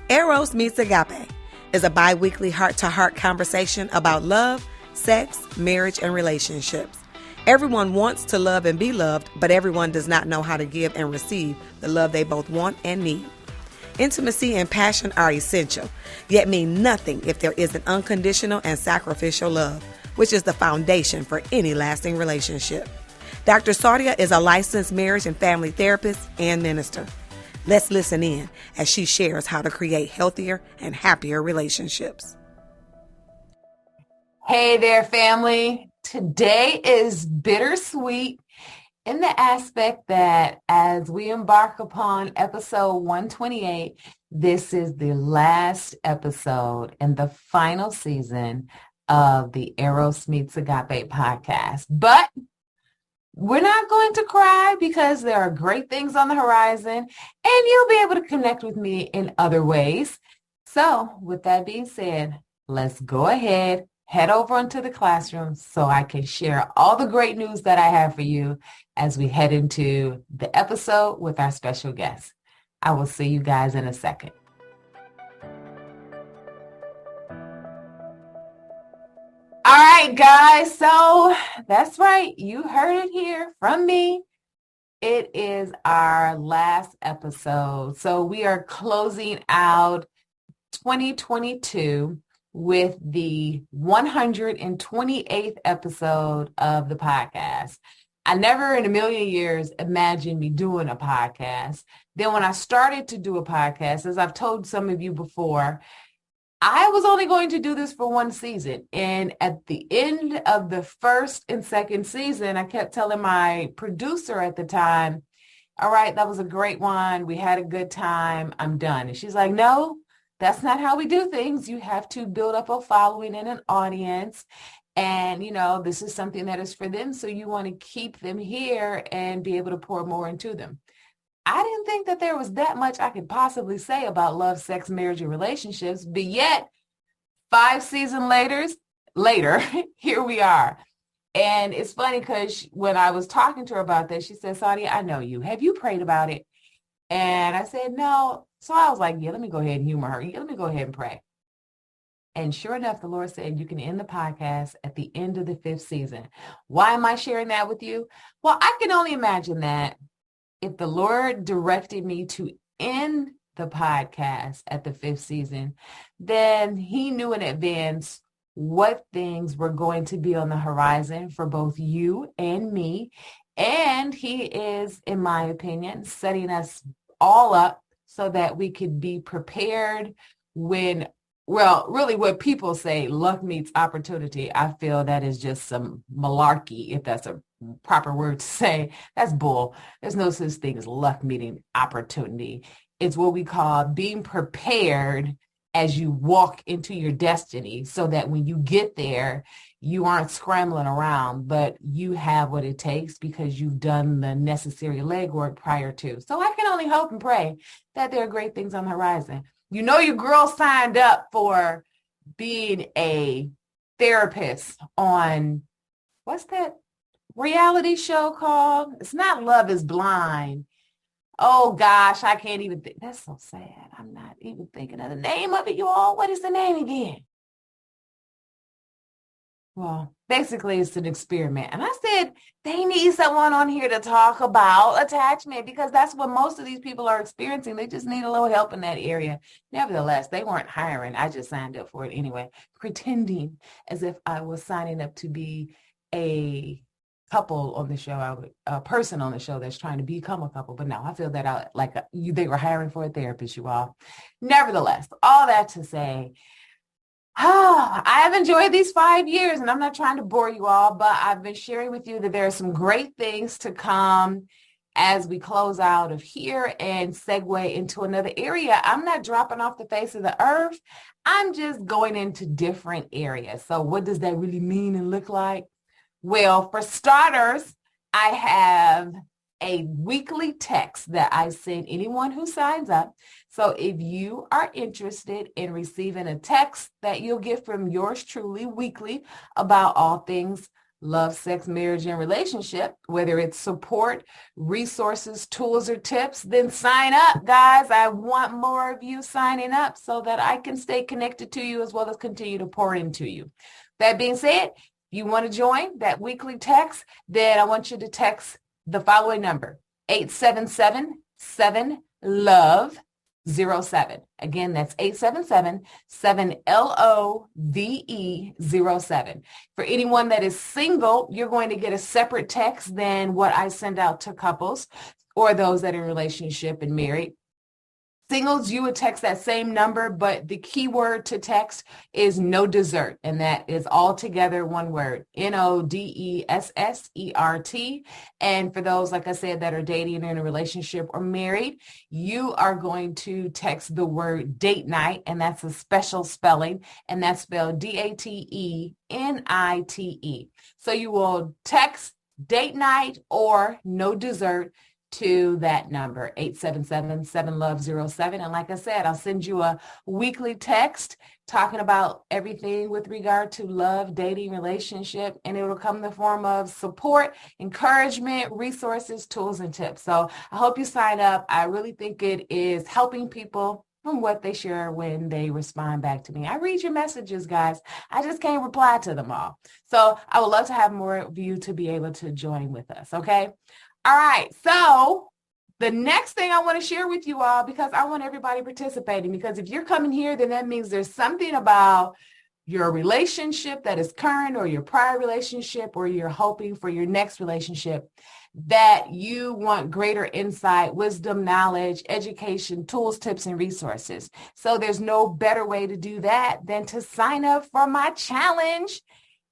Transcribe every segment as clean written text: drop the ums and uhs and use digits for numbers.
Eros Meets Agape is a bi-weekly heart-to-heart conversation about love, sex, marriage, and relationships. Everyone wants to love and be loved, but everyone does not know how to give and receive the love they both want and need. Intimacy and passion are essential, yet mean nothing if there isn't unconditional and sacrificial love, which is the foundation for any lasting relationship. Dr. Saudia is a licensed marriage and family therapist and minister. Let's listen in as she shares how to create healthier and happier relationships. Hey there, family. Today is bittersweet in the aspect that as we embark upon episode 128, this is the last episode in the final season of the Eros Meets Agape podcast. But we're not going to cry because there are great things on the horizon and you'll be able to connect with me in other ways. So with that being said, let's go ahead, head over into the classroom so I can share all the great news that I have for you as we head into the episode with our special guest. I will see you guys in a second. All right, guys, so that's right. You heard it here from me. It is our last episode. So we are closing out 2022 with the 128th episode of the podcast. I never in a million years imagined me doing a podcast. Then when I started to do a podcast, as I've told some of you before, I was only going to do this for one season. And at the end of the first and second season, I kept telling my producer at the time, all right, that was a great one. We had a good time. I'm done. And she's like, no, that's not how we do things. You have to build up a following and an audience. And, you know, this is something that is for them. So you want to keep them here and be able to pour more into them. I didn't think that there was that much I could possibly say about love, sex, marriage, and relationships, but yet 5 seasons later, here we are. And it's funny because when I was talking to her about this, she said, Saudia, I know you. Have you prayed about it? And I said, no. So I was like, yeah, let me go ahead and humor her. Yeah, let me go ahead and pray. And sure enough, the Lord said, you can end the podcast at the end of the 5th season. Why am I sharing that with you? Well, I can only imagine that if the Lord directed me to end the podcast at the 5th season, then he knew in advance what things were going to be on the horizon for both you and me. And he is, in my opinion, setting us all up so that we could be prepared when, well, really what people say, luck meets opportunity. I feel that is just some malarkey, if that's a proper word to say. That's bull. There's no such thing as luck meeting opportunity. It's what we call being prepared as you walk into your destiny so that when you get there, you aren't scrambling around, but you have what it takes because you've done the necessary legwork prior to. So I can only hope and pray that there are great things on the horizon. You know, your girl signed up for being a therapist on, what's that reality show called? It's not Love is Blind. Oh gosh, I can't even think. That's so sad. I'm not even thinking of the name of it, you all. What is the name again? Well, basically it's an experiment. And I said, they need someone on here to talk about attachment because that's what most of these people are experiencing. They just need a little help in that area. Nevertheless, they weren't hiring. I just signed up for it anyway, pretending as if I was signing up to be a couple on the show, a person on the show that's trying to become a couple. But no, I feel that out like they were hiring for a therapist, you all. Nevertheless, all that to say, I have enjoyed these 5 years, and I'm not trying to bore you all, but I've been sharing with you that there are some great things to come as we close out of here and segue into another area. I'm not dropping off the face of the earth. I'm just going into different areas. So what does that really mean and look like? Well, for starters, I have a weekly text that I send anyone who signs up. So if you are interested in receiving a text that you'll get from yours truly weekly about all things love, sex, marriage, and relationship, whether it's support, resources, tools, or tips, then sign up, guys. I want more of you signing up so that I can stay connected to you as well as continue to pour into you. That being said, if you want to join that weekly text, then I want you to text the following number, 877-7-LOVE-07. Again, that's 877-7-LOVE-07. For anyone that is single, you're going to get a separate text than what I send out to couples or those that are in a relationship and married. Singles, you would text that same number, but the key word to text is no dessert, and that is all together one word, NODESSERT. And for those, like I said, that are dating in a relationship or married, you are going to text the word date night, and that's a special spelling, and that's spelled DATENITE. So you will text date night or no dessert to that number, 877-7-LOVE-07. And like I said, I'll send you a weekly text talking about everything with regard to love, dating, relationship, and it will come in the form of support, encouragement, resources, tools, and tips. So I hope you sign up. I really think it is helping people from what they share when they respond back to me. I read your messages, guys. I just can't reply to them all. So I would love to have more of you to be able to join with us, okay? All right, so the next thing I want to share with you all, because I want everybody participating, because if you're coming here, then that means there's something about your relationship that is current or your prior relationship or you're hoping for your next relationship that you want greater insight, wisdom, knowledge, education, tools, tips, and resources. So there's no better way to do that than to sign up for my challenge.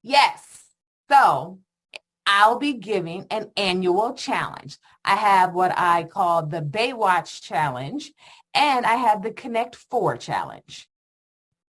Yes. So I'll be giving an annual challenge. I have what I call the Baywatch Challenge, and I have the Connect 4 Challenge.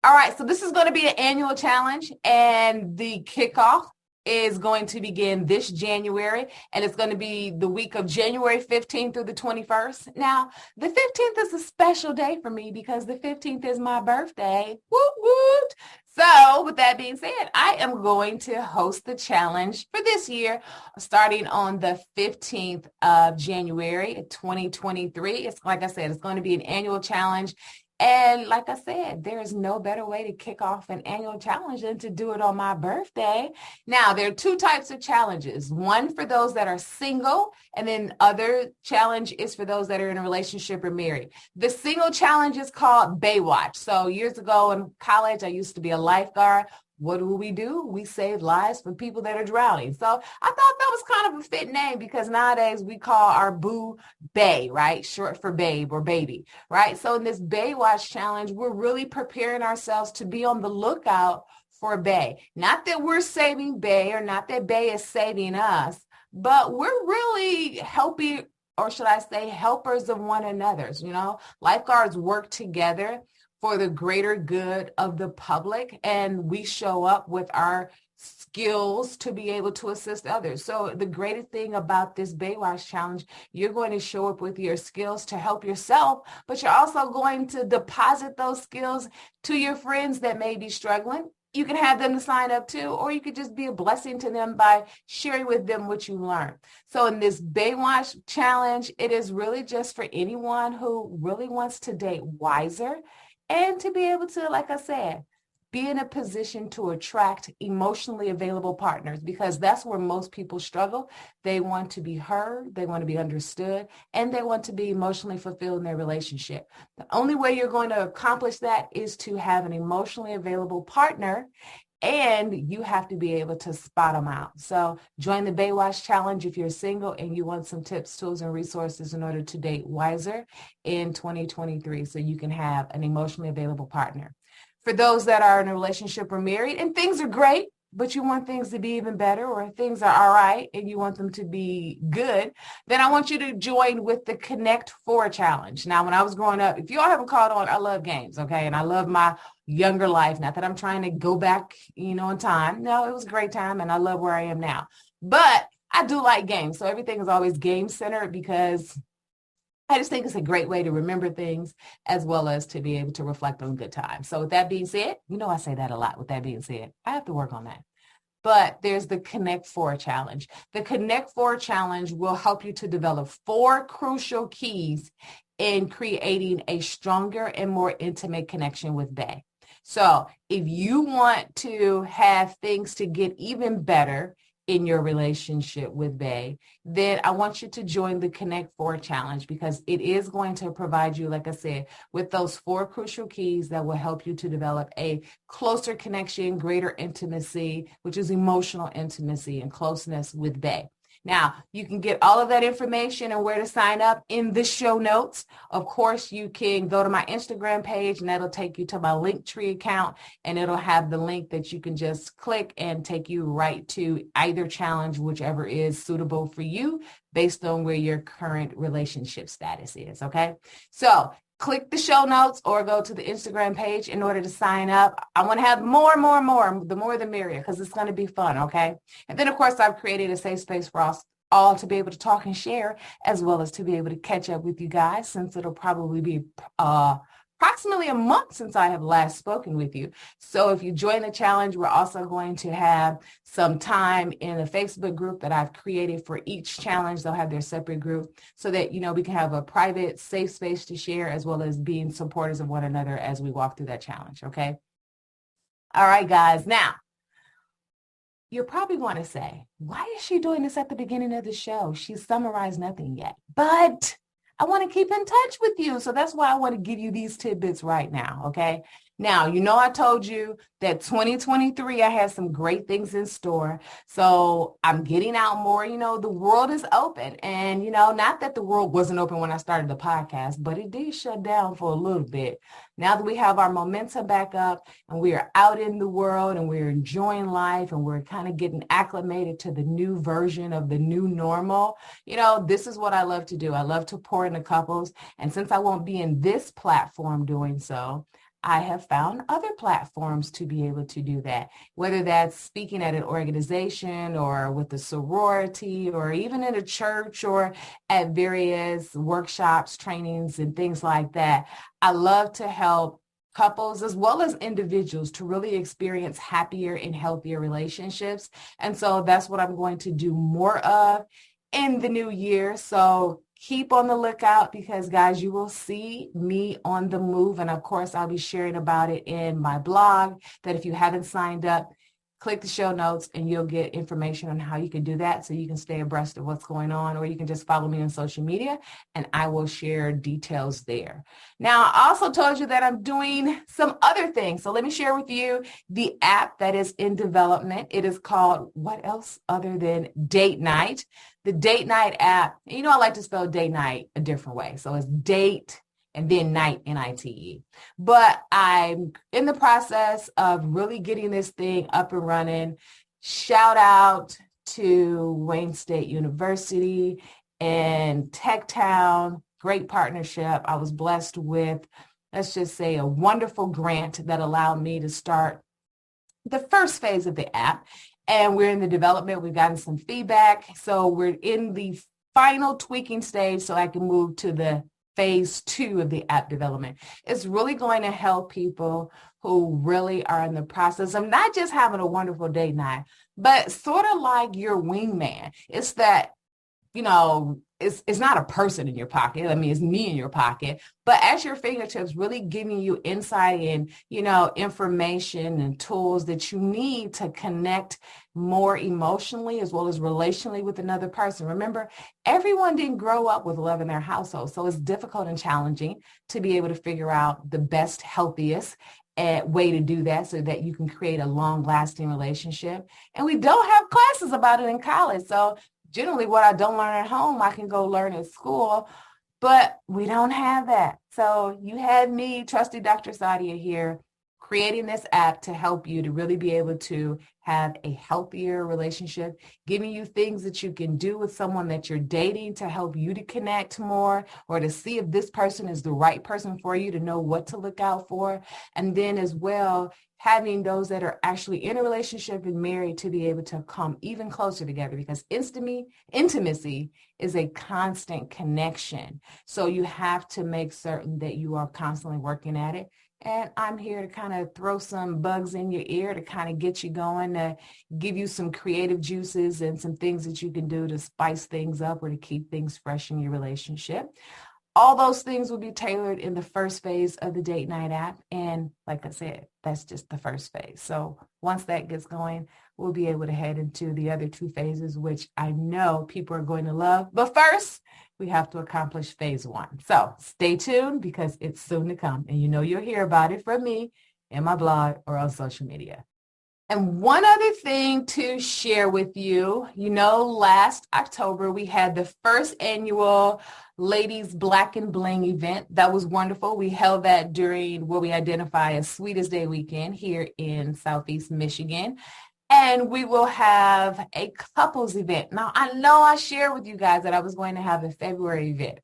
All right, so this is going to be an annual challenge, and the kickoff is going to begin this January, and it's going to be the week of January 15th through the 21st. Now, the 15th is a special day for me because the 15th is my birthday. Woot woot! So with that being said, I am going to host the challenge for this year, starting on the 15th of January 2023. It's like I said, it's going to be an annual challenge. And like I said, there is no better way to kick off an annual challenge than to do it on my birthday. Now, there are two types of challenges. One for those that are single, and then other challenge is for those that are in a relationship or married. The single challenge is called Baywatch. So years ago in college, I used to be a lifeguard. What do? We save lives for people that are drowning. So I thought that was kind of a fit name because nowadays we call our boo Bay, right? Short for babe or baby, right? So in this Baywatch challenge, we're really preparing ourselves to be on the lookout for Bay. Not that we're saving Bay or not that Bay is saving us, but we're really helping, or should I say helpers of one another. You know, lifeguards work together for the greater good of the public, and we show up with our skills to be able to assist others. So the greatest thing about this Baywatch challenge, you're going to show up with your skills to help yourself, but you're also going to deposit those skills to your friends that may be struggling. You can have them to sign up too, or you could just be a blessing to them by sharing with them what you learned. So in this Baywatch challenge, it is really just for anyone who really wants to date wiser and to be able to, like I said, be in a position to attract emotionally available partners, because that's where most people struggle. They want to be heard, they want to be understood, and they want to be emotionally fulfilled in their relationship. The only way you're going to accomplish that is to have an emotionally available partner, and you have to be able to spot them out. So join the Baywatch Challenge if you're single and you want some tips, tools, and resources in order to date wiser in 2023 so you can have an emotionally available partner. For those that are in a relationship or married and things are great, but you want things to be even better, or things are all right and you want them to be good, then I want you to join with the Connect 4 Challenge. Now, when I was growing up, if you all haven't caught on, I love games, okay? And I love my younger life. Not that I'm trying to go back, in time. No, it was a great time and I love where I am now. But I do like games. So everything is always game centered because I just think it's a great way to remember things as well as to be able to reflect on good times. So with that being said, I say that a lot. With that being said, I have to work on that. but there's the Connect 4 challenge. The Connect 4 challenge will help you to develop 4 crucial keys in creating a stronger and more intimate connection with Bae. So if you want to have things to get even better in your relationship with Bae, then I want you to join the Connect 4 challenge, because it is going to provide you, like I said, with those 4 crucial keys that will help you to develop a closer connection, greater intimacy, which is emotional intimacy and closeness with Bae. Now, you can get all of that information and where to sign up in the show notes. Of course, you can go to my Instagram page, and that'll take you to my Linktree account, and it'll have the link that you can just click and take you right to either challenge, whichever is suitable for you based on where your current relationship status is, okay? So click the show notes or go to the Instagram page in order to sign up. I want to have more. The more the merrier, because it's going to be fun, okay? And then, of course, I've created a safe space for us all to be able to talk and share, as well as to be able to catch up with you guys, since it'll probably be approximately a month since I have last spoken with you. So if you join the challenge, we're also going to have some time in a Facebook group that I've created for each challenge. They'll have their separate group so that, we can have a private, safe space to share, as well as being supporters of one another as we walk through that challenge, okay? All right, guys. Now, you'll probably want to say, why is she doing this at the beginning of the show? She's summarized nothing yet. But I want to keep in touch with you. So that's why I want to give you these tidbits right now, okay? Now, I told you that 2023, I had some great things in store. So I'm getting out more. The world is open. And, not that the world wasn't open when I started the podcast, but it did shut down for a little bit. Now that we have our momentum back up and we are out in the world and we're enjoying life and we're kind of getting acclimated to the new version of the new normal, this is what I love to do. I love to pour into couples. And since I won't be in this platform doing so, I have found other platforms to be able to do that, whether that's speaking at an organization or with a sorority or even in a church or at various workshops, trainings, and things like that. I love to help couples as well as individuals to really experience happier and healthier relationships. And so that's what I'm going to do more of in the new year. So keep on the lookout, because, guys, you will see me on the move. And, of course, I'll be sharing about it in my blog, that if you haven't signed up, click the show notes and you'll get information on how you can do that so you can stay abreast of what's going on, or you can just follow me on social media and I will share details there. Now, I also told you that I'm doing some other things. So let me share with you the app that is in development. It is called what else other than Date Night. The Date Night app, I like to spell date night a different way. So it's date and then night, N-I-T-E. But I'm in the process of really getting this thing up and running. Shout out to Wayne State University and TechTown. Great partnership. I was blessed with, let's just say, a wonderful grant that allowed me to start the first phase of the app. And we're in the development. We've gotten some feedback. So we're in the final tweaking stage so I can move to the phase 2 of the app development. It's really going to help people who really are in the process of not just having a wonderful date night, but sort of like your wingman. It's that, it's not a person in your pocket. It's me in your pocket, but at your fingertips, really giving you insight and, information and tools that you need to connect more emotionally as well as relationally with another person. Remember, everyone didn't grow up with love in their household, so it's difficult and challenging to be able to figure out the best, healthiest way to do that so that you can create a long-lasting relationship. And we don't have classes about it in college, so generally what I don't learn at home, I can go learn at school, but we don't have that. So you had me, trusty Dr. Sadia here, creating this app to help you to really be able to have a healthier relationship, giving you things that you can do with someone that you're dating to help you to connect more, or to see if this person is the right person for you, to know what to look out for. And then as well, having those that are actually in a relationship and married to be able to come even closer together, because intimacy is a constant connection. So you have to make certain that you are constantly working at it. And I'm here to kind of throw some bugs in your ear to kind of get you going, to give you some creative juices and some things that you can do to spice things up or to keep things fresh in your relationship. All those things will be tailored in the first phase of the Date Night app. And like I said, that's just the first phase. So once that gets going, we'll be able to head into the other two phases, which I know people are going to love. But first, we have to accomplish phase one. So stay tuned because it's soon to come. And you know you'll hear about it from me in my blog or on social media. And one other thing to share with you, last October, we had the first annual Ladies Black and Bling event. That was wonderful. We held that during what we identify as Sweetest Day weekend here in Southeast Michigan. And we will have a couples event. Now, I know I shared with you guys that I was going to have a February event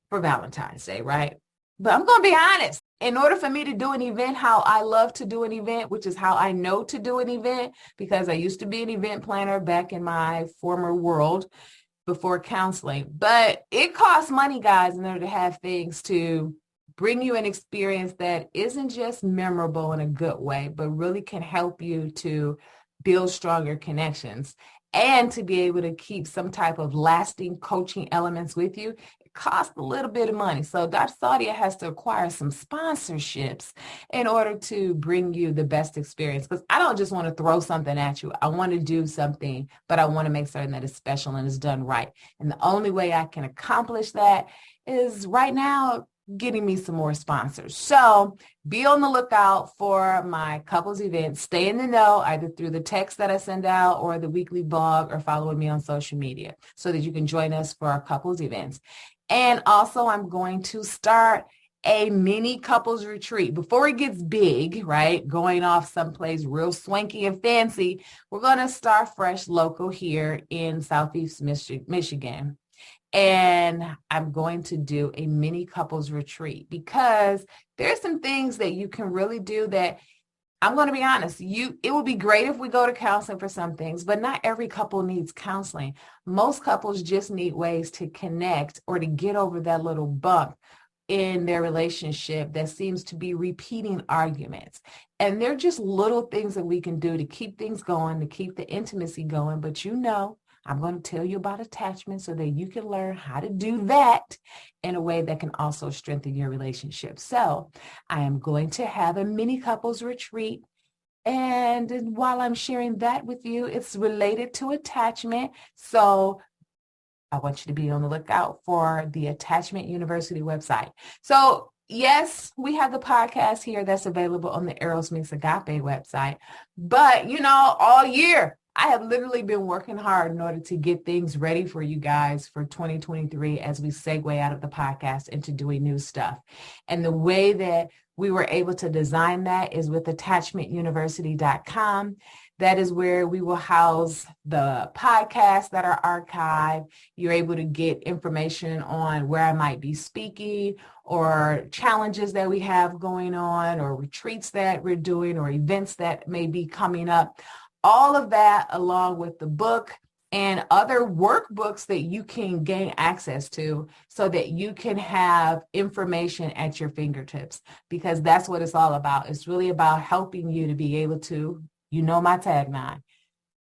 for Valentine's Day, right? But I'm going to be honest. In order for me to do an event how I love to do an event, which is how I know to do an event, because I used to be an event planner back in my former world before counseling. But it costs money, guys, in order to have things to bring you an experience that isn't just memorable in a good way, but really can help you to build stronger connections and to be able to keep some type of lasting coaching elements with you. Cost a little bit of money. So Dr. Saudia has to acquire some sponsorships in order to bring you the best experience. Because I don't just want to throw something at you. I want to do something, but I want to make certain that it's special and it's done right. And the only way I can accomplish that is right now getting me some more sponsors. So be on the lookout for my couples event. Stay in the know either through the text that I send out or the weekly blog, or following me on social media so that you can join us for our couples events. And also, I'm going to start a mini couples retreat. Before it gets big, right, going off someplace real swanky and fancy, we're going to start fresh local here in Southeast Michigan. And I'm going to do a mini couples retreat because there's some things that you can really do that, I'm going to be honest, it would be great if we go to counseling for some things, but not every couple needs counseling. Most couples just need ways to connect or to get over that little bump in their relationship that seems to be repeating arguments. And they're just little things that we can do to keep things going, to keep the intimacy going. But I'm going to tell you about attachment so that you can learn how to do that in a way that can also strengthen your relationship. So I am going to have a mini couples retreat. And while I'm sharing that with you, it's related to attachment. So I want you to be on the lookout for the Attachment University website. So yes, we have the podcast here that's available on the Eros Meets Agape website. But, all year, I have literally been working hard in order to get things ready for you guys for 2023 as we segue out of the podcast into doing new stuff. And the way that we were able to design that is with attachmentuniversity.com. That is where we will house the podcasts that are archived. You're able to get information on where I might be speaking or challenges that we have going on or retreats that we're doing or events that may be coming up. All of that along with the book and other workbooks that you can gain access to so that you can have information at your fingertips, because that's what it's all about. It's really about helping you to be able to, my tagline,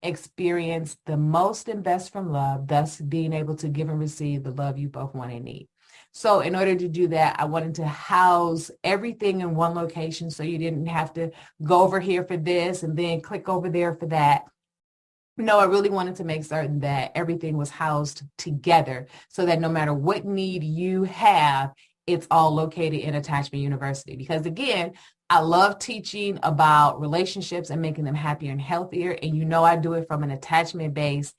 experience the most and best from love, thus being able to give and receive the love you both want and need. So in order to do that, I wanted to house everything in one location so you didn't have to go over here for this and then click over there for that. No, I really wanted to make certain that everything was housed together so that no matter what need you have, it's all located in Attachment University. Because again, I love teaching about relationships and making them happier and healthier. And I do it from an attachment base.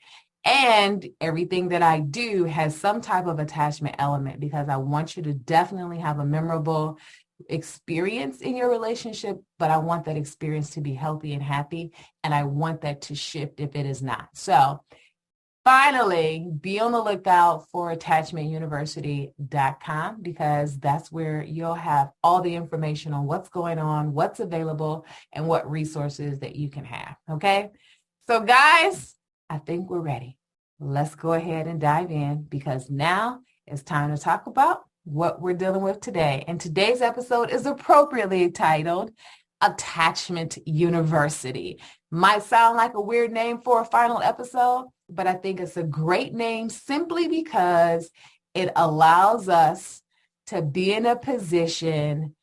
And everything that I do has some type of attachment element because I want you to definitely have a memorable experience in your relationship, but I want that experience to be healthy and happy. And I want that to shift if it is not. So finally, be on the lookout for attachmentuniversity.com, because that's where you'll have all the information on what's going on, what's available, and what resources that you can have. Okay. So guys, I think we're ready. Let's go ahead and dive in, because now it's time to talk about what we're dealing with today. And today's episode is appropriately titled Attachment University. Might sound like a weird name for a final episode, but I think it's a great name simply because it allows us to be in a position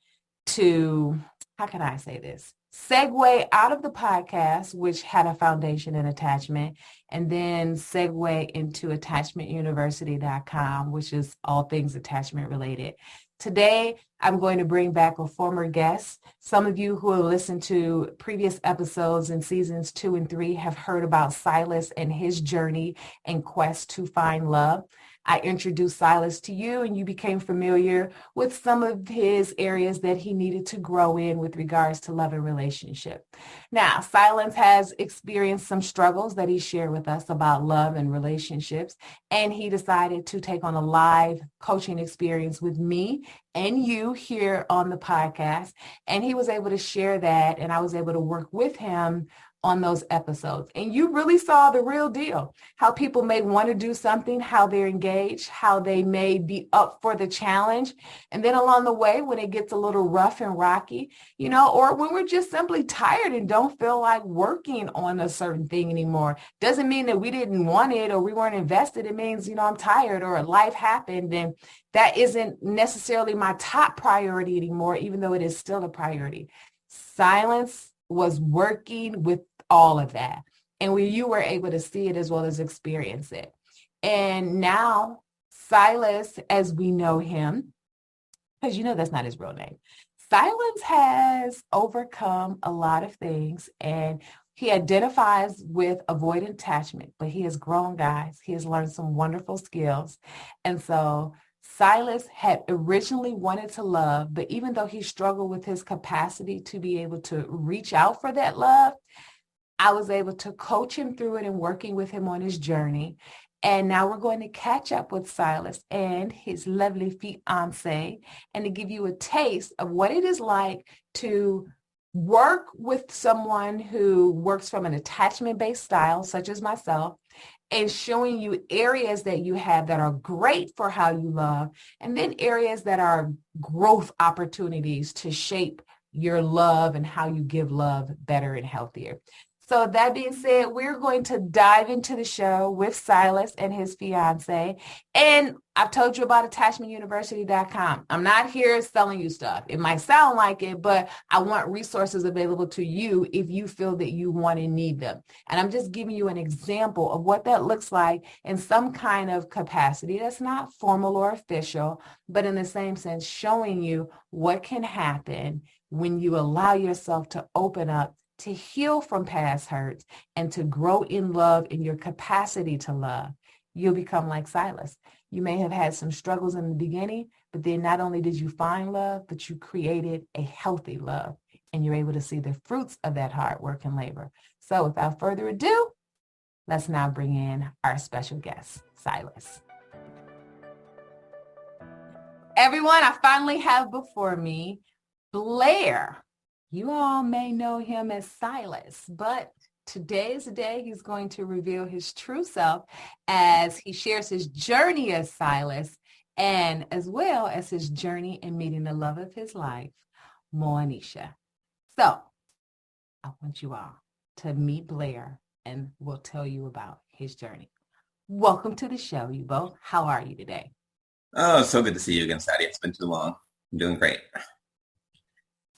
to, how can I say this? Segue out of the podcast, which had a foundation in attachment, and then segue into attachmentuniversity.com, which is all things attachment related. Today, I'm going to bring back a former guest. Some of you who have listened to previous episodes in seasons 2 and 3 have heard about Silas and his journey and quest to find love. I introduced Silas to you, and you became familiar with some of his areas that he needed to grow in with regards to love and relationship. Now, Silas has experienced some struggles that he shared with us about love and relationships, and he decided to take on a live coaching experience with me and you here on the podcast. And he was able to share that, and I was able to work with him on those episodes. And you really saw the real deal, how people may want to do something, how they're engaged, how they may be up for the challenge. And then along the way, when it gets a little rough and rocky, or when we're just simply tired and don't feel like working on a certain thing anymore, doesn't mean that we didn't want it or we weren't invested. It means, I'm tired or life happened, and that isn't necessarily my top priority anymore, even though it is still a priority. Silas was working with all of that. And you were able to see it as well as experience it. And now Silas, as we know him, because that's not his real name, Silas has overcome a lot of things, and he identifies with avoidant attachment, but he has grown, guys. He has learned some wonderful skills. And so Silas had originally wanted to love, but even though he struggled with his capacity to be able to reach out for that love, I was able to coach him through it and working with him on his journey. And now we're going to catch up with Silas and his lovely fiance, and to give you a taste of what it is like to work with someone who works from an attachment-based style, such as myself, and showing you areas that you have that are great for how you love, and then areas that are growth opportunities to shape your love and how you give love better and healthier. So that being said, we're going to dive into the show with Silas and his fiance. And I've told you about attachmentuniversity.com. I'm not here selling you stuff. It might sound like it, but I want resources available to you if you feel that you want and need them. And I'm just giving you an example of what that looks like in some kind of capacity that's not formal or official, but in the same sense, showing you what can happen when you allow yourself to open up, to heal from past hurts, and to grow in love in your capacity to love. You'll become like Silas. You may have had some struggles in the beginning, but then not only did you find love, but you created a healthy love, and you're able to see the fruits of that hard work and labor. So without further ado, let's now bring in our special guest, Silas. Everyone, I finally have before me Blair. You all may know him as Silas, but today is the day he's going to reveal his true self as he shares his journey as Silas, and as well as his journey in meeting the love of his life, Moanisha. So I want you all to meet Blair, and we'll tell you about his journey. Welcome to the show, you both. How are you today? Oh, so good to see you again, Sadie. It's been too long. I'm doing great.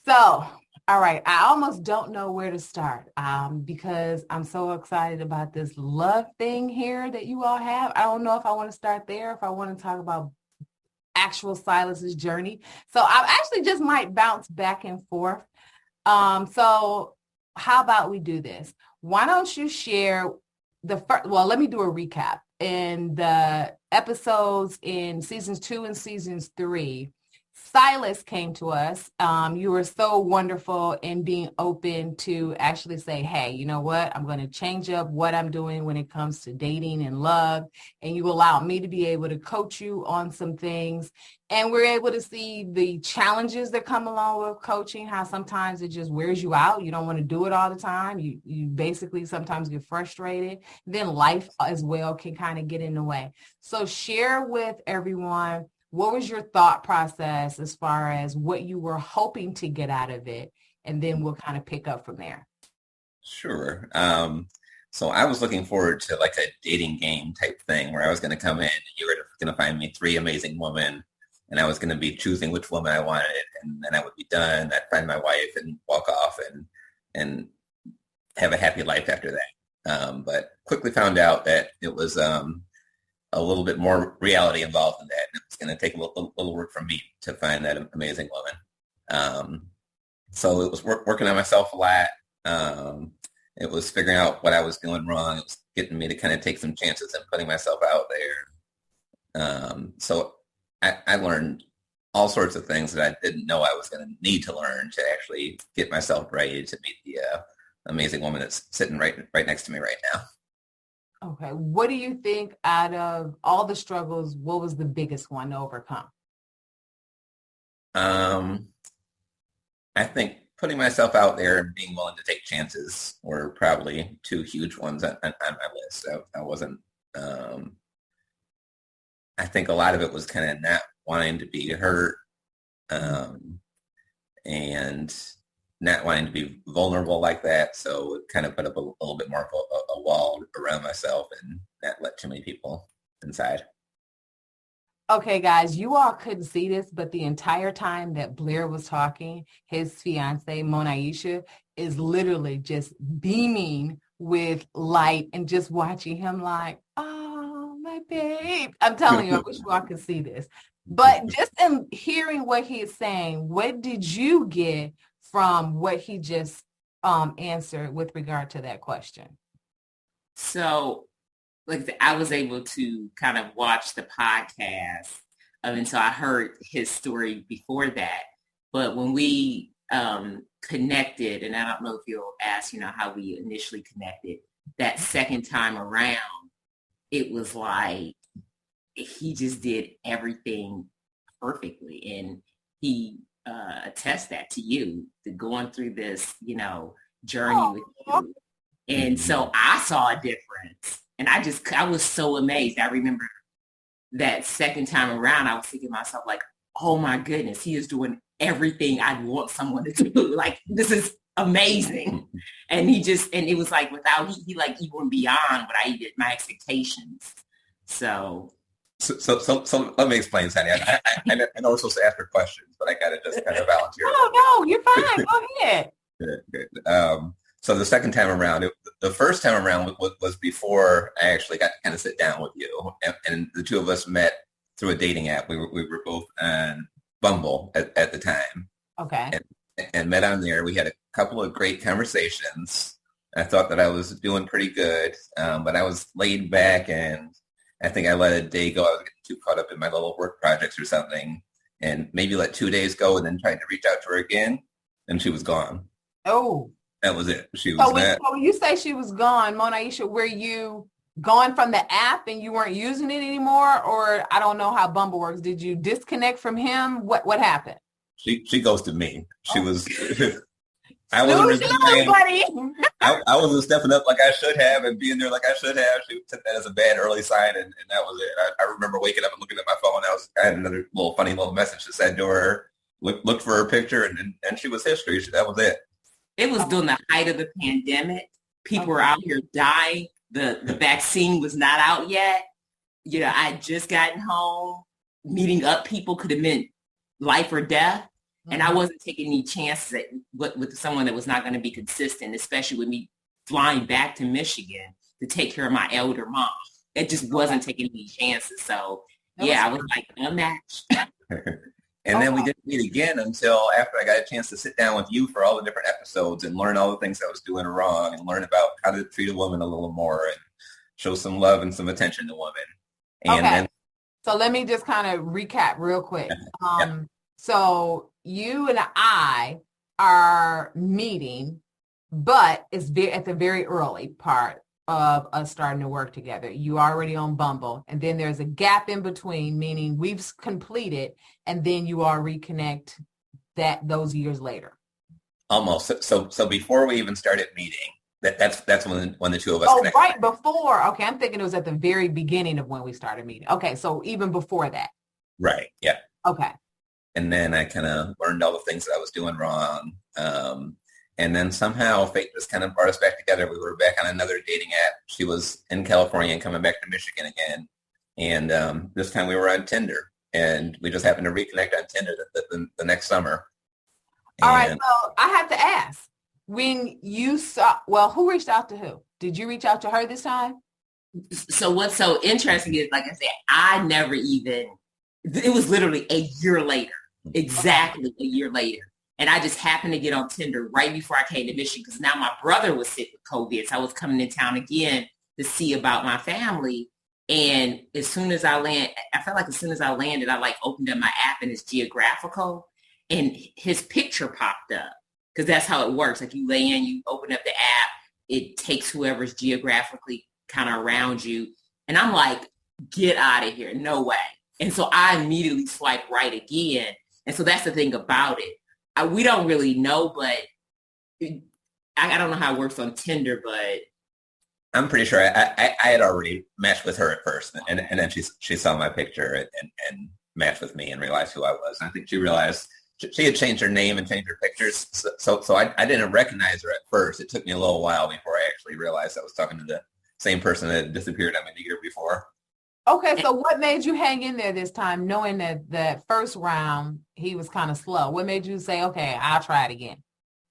So, all right, I almost don't know where to start because I'm so excited about this love thing here that you all have. I don't know if I want to start there, if I want to talk about actual Silas's journey. So I actually just might bounce back and forth. So how about we do this? Why don't you share the first, well, let me do a recap. In the episodes in seasons 2 and seasons 3, Silas came to us. You were so wonderful in being open to actually say, hey, you know what? I'm going to change up what I'm doing when it comes to dating and love. And you allowed me to be able to coach you on some things. And we're able to see the challenges that come along with coaching, how sometimes it just wears you out. You don't want to do it all the time. You basically sometimes get frustrated. Then life as well can kind of get in the way. So share with everyone, what was your thought process as far as what you were hoping to get out of it? And then we'll kind of pick up from there. Sure. So I was looking forward to like a dating game type thing where I was going to come in and you were going to find me three amazing women and I was going to be choosing which woman I wanted and then I would be done. I'd find my wife and walk off and have a happy life after that. But quickly found out that it was a little bit more reality involved in that. And it's going to take a little work from me to find that amazing woman. So it was working on myself a lot. It was figuring out what I was doing wrong. It was getting me to kind of take some chances and putting myself out there. So I learned all sorts of things that I didn't know I was going to need to learn to actually get myself ready to meet the amazing woman that's sitting right next to me right now. Okay. What do you think out of all the struggles, what was the biggest one to overcome? I think putting myself out there and being willing to take chances were probably two huge ones on my list. I wasn't, I think a lot of it was kind of not wanting to be hurt and not wanting to be vulnerable like that. So it kind of put up a little bit more of a wall around myself and not let too many people inside. Okay, guys, you all couldn't see this, but the entire time that Blair was talking, his fiance, Monaisha, is literally just beaming with light and just watching him like, oh, my babe. I'm telling you, I wish you all could see this. But just in hearing what he is saying, what did you get from what he just answered with regard to that question? So, like I was able to kind of watch the podcast, and so I heard his story before that. But when we connected, and I don't know if you'll ask, how we initially connected, that second time around, it was like he just did everything perfectly, and he attests that to you, to going through this, journey with you. And so I saw a difference. And I was so amazed. I remember that second time around, I was thinking to myself, like, oh my goodness, he is doing everything I'd want someone to do. Like, this is amazing. And it was like he went beyond what I did, my expectations. So let me explain, Sandy. I know we're supposed to ask her questions, but I gotta just kind of volunteer. No, you're fine. Go ahead. Good. So the second time around, the first time around was before I actually got to kind of sit down with you, and the two of us met through a dating app. We were both on Bumble at the time. Okay. And met on there. We had a couple of great conversations. I thought that I was doing pretty good, but I was laid back, and I think I let a day go. I was getting too caught up in my little work projects or something, and maybe let 2 days go, and then tried to reach out to her again, and she was gone. Oh. That was it. She was mad. So when you say she was gone, Monaisha, were you gone from the app and you weren't using it anymore? Or I don't know how Bumble works. Did you disconnect from him? What happened? She ghosted me. She was I wasn't stepping up like I should have and being there like I should have. She took that as a bad early sign, and that was it. I remember waking up and looking at my phone. I had another funny little message that said to her, looked for her picture, and she was history. That was it. It was during the height of the pandemic. People were out here dying. The vaccine was not out yet. I had just gotten home. Meeting up people could have meant life or death. Mm-hmm. And I wasn't taking any chances with someone that was not going to be consistent, especially with me flying back to Michigan to take care of my elder mom. It just wasn't taking any chances. So, I was like unmatched. And then we didn't meet again until after I got a chance to sit down with you for all the different episodes and learn all the things I was doing wrong and learn about how to treat a woman a little more and show some love and some attention to women. And okay. So let me just kind of recap real quick. So you and I are meeting, but it's at the very early part of us starting to work together. You already on Bumble, and then there's a gap in between, meaning we've completed, and then you all reconnect those years later. Almost. So before we even started meeting, that's when the two of us connected. Right before. Okay, I'm thinking it was at the very beginning of when we started meeting. Okay, so even before that. Right. Yeah. Okay. And then I kind of learned all the things that I was doing wrong. And then somehow fate just kind of brought us back together. We were back on another dating app. She was in California and coming back to Michigan again. And this time we were on Tinder. And we just happened to reconnect on Tinder the next summer. All right. So I have to ask, when you saw, who reached out to who? Did you reach out to her this time? So what's so interesting is, like I said, I never even, it was literally a year later, exactly a year later. And I just happened to get on Tinder right before I came to Michigan because now my brother was sick with COVID. So I was coming in town again to see about my family. And as soon as I landed, I like opened up my app and it's geographical and his picture popped up because that's how it works. Like you lay in, you open up the app, it takes whoever's geographically kind of around you. And I'm like, get out of here. No way. And so I immediately swipe right again. And so that's the thing about it. We don't really know, but I don't know how it works on Tinder, but I'm pretty sure I had already matched with her at first, and then she saw my picture and matched with me and realized who I was. And I think she realized she had changed her name and changed her pictures, so I didn't recognize her at first. It took me a little while before I actually realized I was talking to the same person that had disappeared on me the year before. Okay, so what made you hang in there this time, knowing that first round he was kind of slow? What made you say, okay, I'll try it again?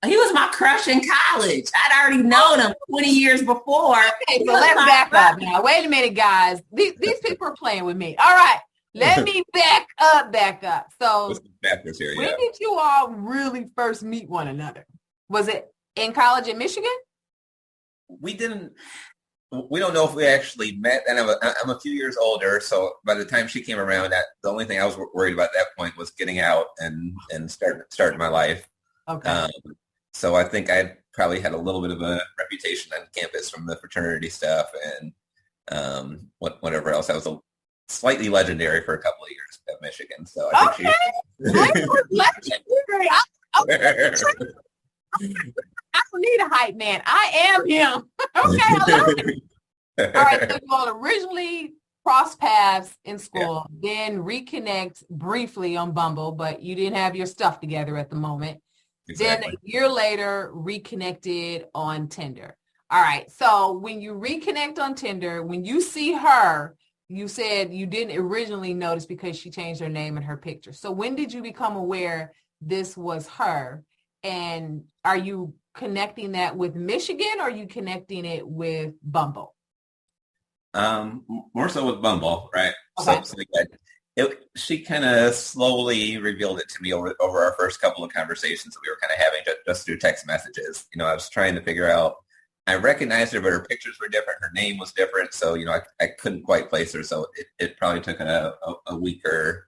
He was my crush in college. I'd already known him 20 years before. Okay, so let's back up now. Wait a minute, guys. These people are playing with me. All right, let me back up. So here, when did you all really first meet one another? Was it in college in Michigan? We don't know if we actually met, and I'm a few years older, so by the time she came around, the only thing I was worried about at that point was getting out and starting my life. Okay. So I think I probably had a little bit of a reputation on campus from the fraternity stuff and whatever else. I was slightly legendary for a couple of years at Michigan. So I think legendary. I don't need a hype man. I am him. Okay. All right. So you originally cross paths in school, then reconnect briefly on Bumble, but you didn't have your stuff together at the moment. Exactly. Then a year later, reconnected on Tinder. All right. So when you reconnect on Tinder, when you see her, you said you didn't originally notice because she changed her name and her picture. So when did you become aware this was her? And are you connecting that with Michigan or are you connecting it with Bumble? More so with Bumble, right? Okay. She kind of slowly revealed it to me over our first couple of conversations that we were kind of having just through text messages. I was trying to figure out, I recognized her, but her pictures were different. Her name was different. So, I couldn't quite place her. So it probably took a week or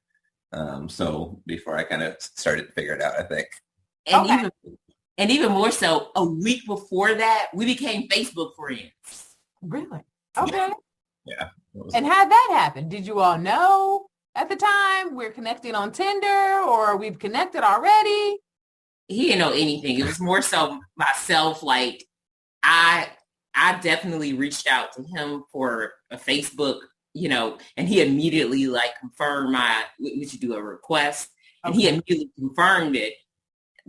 so before I kind of started to figure it out, I think. And even more so, a week before that, we became Facebook friends. Really? Okay. Yeah. And how'd that happen? Did you all know at the time we're connecting on Tinder or we've connected already? He didn't know anything. It was more so myself. Like I definitely reached out to him for a Facebook, and he immediately confirmed would you do a request? And he immediately confirmed it.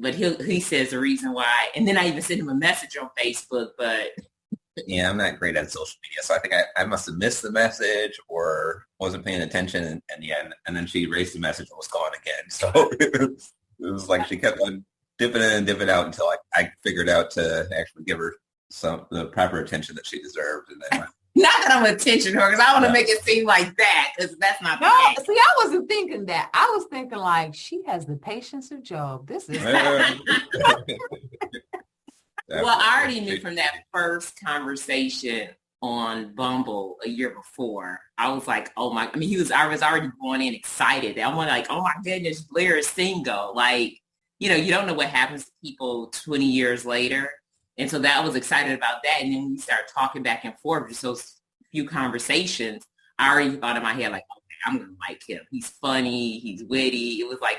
But he says the reason why. And then I even sent him a message on Facebook, but yeah, I'm not great at social media. So I think I must have missed the message or wasn't paying attention. And then she erased the message and was gone again. So it was like she kept on dipping in and dipping out until I figured out to actually give her the proper attention that she deserved. And then not that I'm attention whore, because I want to make it seem like that, because that's not the case. See, I wasn't thinking that. I was thinking like, she has the patience of Job. This is well, I already knew from that first conversation on Bumble a year before, I was like, oh my, I mean, I was already going in excited. I'm like, oh my goodness, Blair is single. Like, you don't know what happens to people 20 years later. And so that I was excited about that. And then we started talking back and forth, just those few conversations. I already thought in my head, like, okay, I'm going to like him. He's funny. He's witty. It was like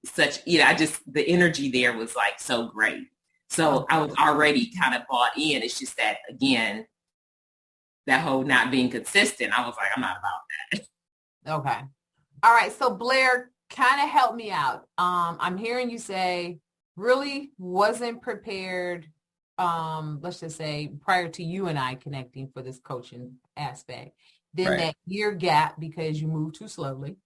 such, the energy there was like so great. So I was already kind of bought in. It's just that, again, that whole not being consistent, I was like, I'm not about that. Okay. All right. So Blair, kind of help me out. I'm hearing you say really wasn't prepared, let's just say prior to you and I connecting for this coaching aspect. Then Right. that year gap because you moved too slowly.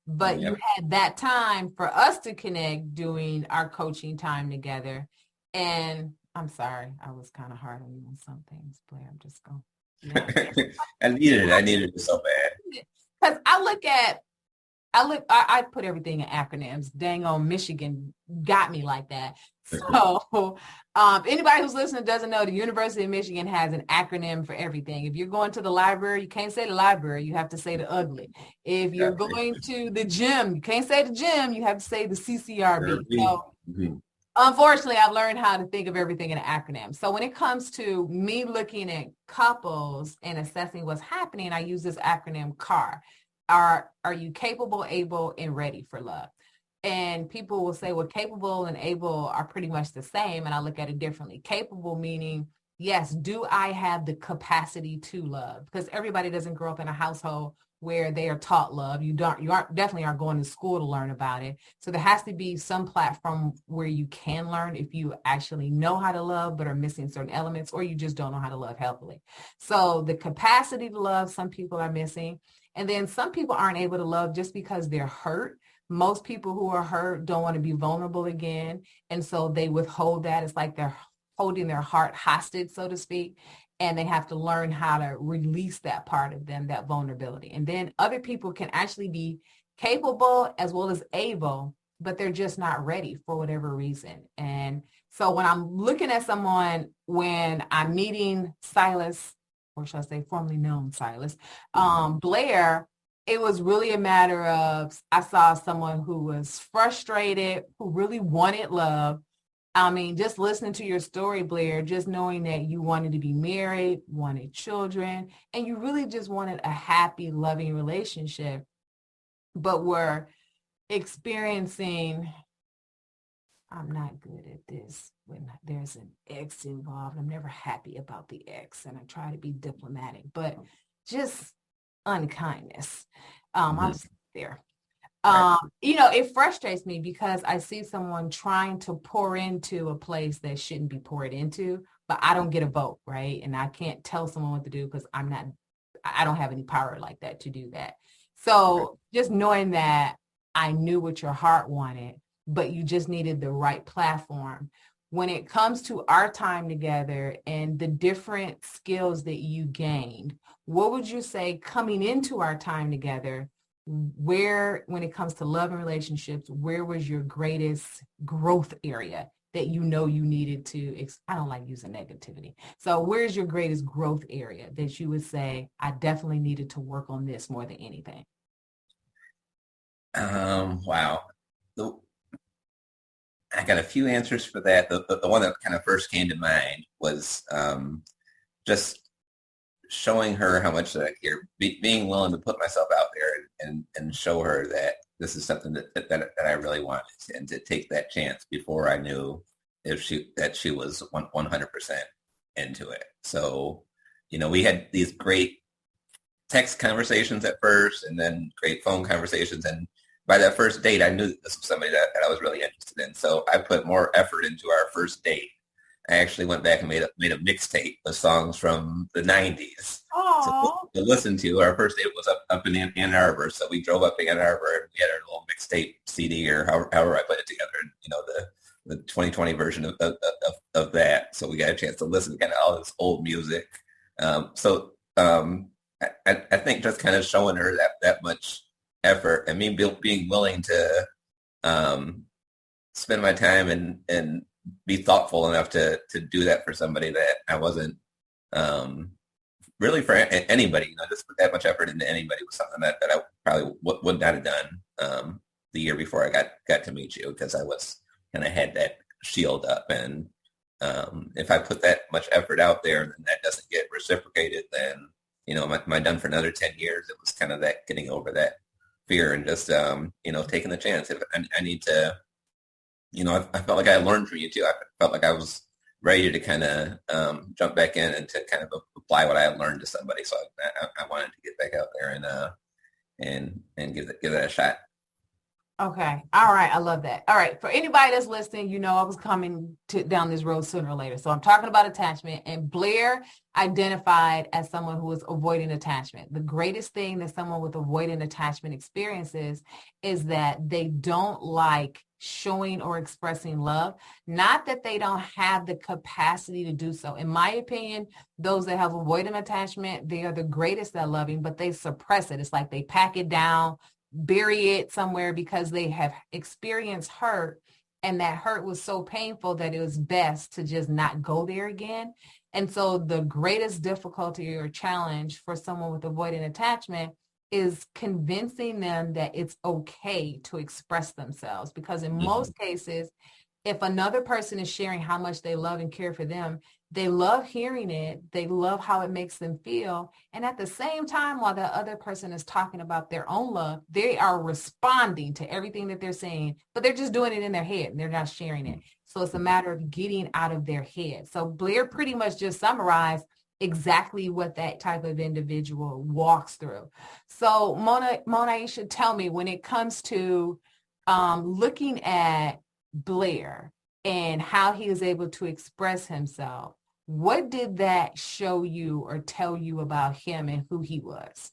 But you had that time for us to connect doing our coaching time together. And I'm sorry, I was kind of hard on you on some things, Blair. I'm just going. I needed it so bad. Because I put everything in acronyms. Dang on, Michigan got me like that. So anybody who's listening doesn't know the University of Michigan has an acronym for everything. If you're going to the library, you can't say the library. You have to say the ugly. If you're going to the gym, you can't say the gym. You have to say the CCRB. So unfortunately, I've learned how to think of everything in an acronym. So when it comes to me looking at couples and assessing what's happening, I use this acronym CAR. Are you capable, able, and ready for love? And people will say, well, capable and able are pretty much the same. And I look at it differently. Capable meaning, yes, do I have the capacity to love? Because everybody doesn't grow up in a household where they are taught love. You definitely aren't going to school to learn about it. So there has to be some platform where you can learn if you actually know how to love, but are missing certain elements, or you just don't know how to love healthily. So the capacity to love, some people are missing. And then some people aren't able to love just because they're hurt. Most people who are hurt don't want to be vulnerable again. And so they withhold that. It's like they're holding their heart hostage, so to speak. And they have to learn how to release that part of them, that vulnerability. And then other people can actually be capable as well as able, but they're just not ready for whatever reason. And so when I'm looking at someone, when I'm meeting Silas, or should I say formerly known Silas, Blair, it was really a matter of, I saw someone who was frustrated, who really wanted love. I mean, just listening to your story, Blair, just knowing that you wanted to be married, wanted children, and you really just wanted a happy, loving relationship, but were experiencing, I'm not good at this when there's an ex involved. I'm never happy about the ex, and I try to be diplomatic, but just unkindness. I'm there. It frustrates me because I see someone trying to pour into a place that shouldn't be poured into, but I don't get a vote, right? And I can't tell someone what to do because I don't have any power like that to do that. So just knowing that I knew what your heart wanted, but you just needed the right platform. When it comes to our time together and the different skills that you gained, what would you say coming into our time together, where, when it comes to love and relationships, where was your greatest growth area that you needed to, I don't like using negativity. So where's your greatest growth area that you would say, I definitely needed to work on this more than anything? Wow. I got a few answers for that. The one that kind of first came to mind was just showing her how much I care, being willing to put myself out there and show her that this is something that I really wanted, and to take that chance before I knew that she was 100% into it. So, we had these great text conversations at first, and then great phone conversations. And by that first date, I knew that this was somebody that I was really interested in. So I put more effort into our first date. I actually went back and made a mixtape of songs from the 90s to listen to. Our first date was up in Ann Arbor. So we drove up to Ann Arbor and we had our little mixtape CD, or however I put it together, and, the 2020 version of that. So we got a chance to listen to kind of all this old music. I think just kind of showing her that much effort, and me being willing to spend my time and be thoughtful enough to do that for somebody that I wasn't really for anybody, just put that much effort into anybody was something that I probably would not have done the year before I got to meet you, because I was kind of had that shield up. And if I put that much effort out there and then that doesn't get reciprocated, then, am I done for another 10 years? It was kind of that getting over that fear and just, taking the chance. If I need to, I felt like I learned from you too. I felt like I was ready to kind of jump back in and to kind of apply what I had learned to somebody. So I wanted to get back out there and give that a shot. Okay. All right. I love that. All right. For anybody that's listening, I was coming down this road sooner or later. So I'm talking about attachment, and Blair identified as someone who is avoiding attachment. The greatest thing that someone with avoiding attachment experiences is that they don't like showing or expressing love. Not that they don't have the capacity to do so. In my opinion, those that have avoidant attachment, they are the greatest at loving, but they suppress it. It's like they pack it down, bury it somewhere because they have experienced hurt, and that hurt was so painful that it was best to just not go there again. And so the greatest difficulty or challenge for someone with avoidant attachment is convincing them that it's okay to express themselves, because in most cases, if another person is sharing how much they love and care for them, they love hearing it. They love how it makes them feel. And at the same time, while the other person is talking about their own love, they are responding to everything that they're saying, but they're just doing it in their head and they're not sharing it. So it's a matter of getting out of their head. So Blair pretty much just summarized exactly what that type of individual walks through. So Mona, you should tell me, when it comes to looking at Blair and how he is able to express himself, what did that show you or tell you about him and who he was?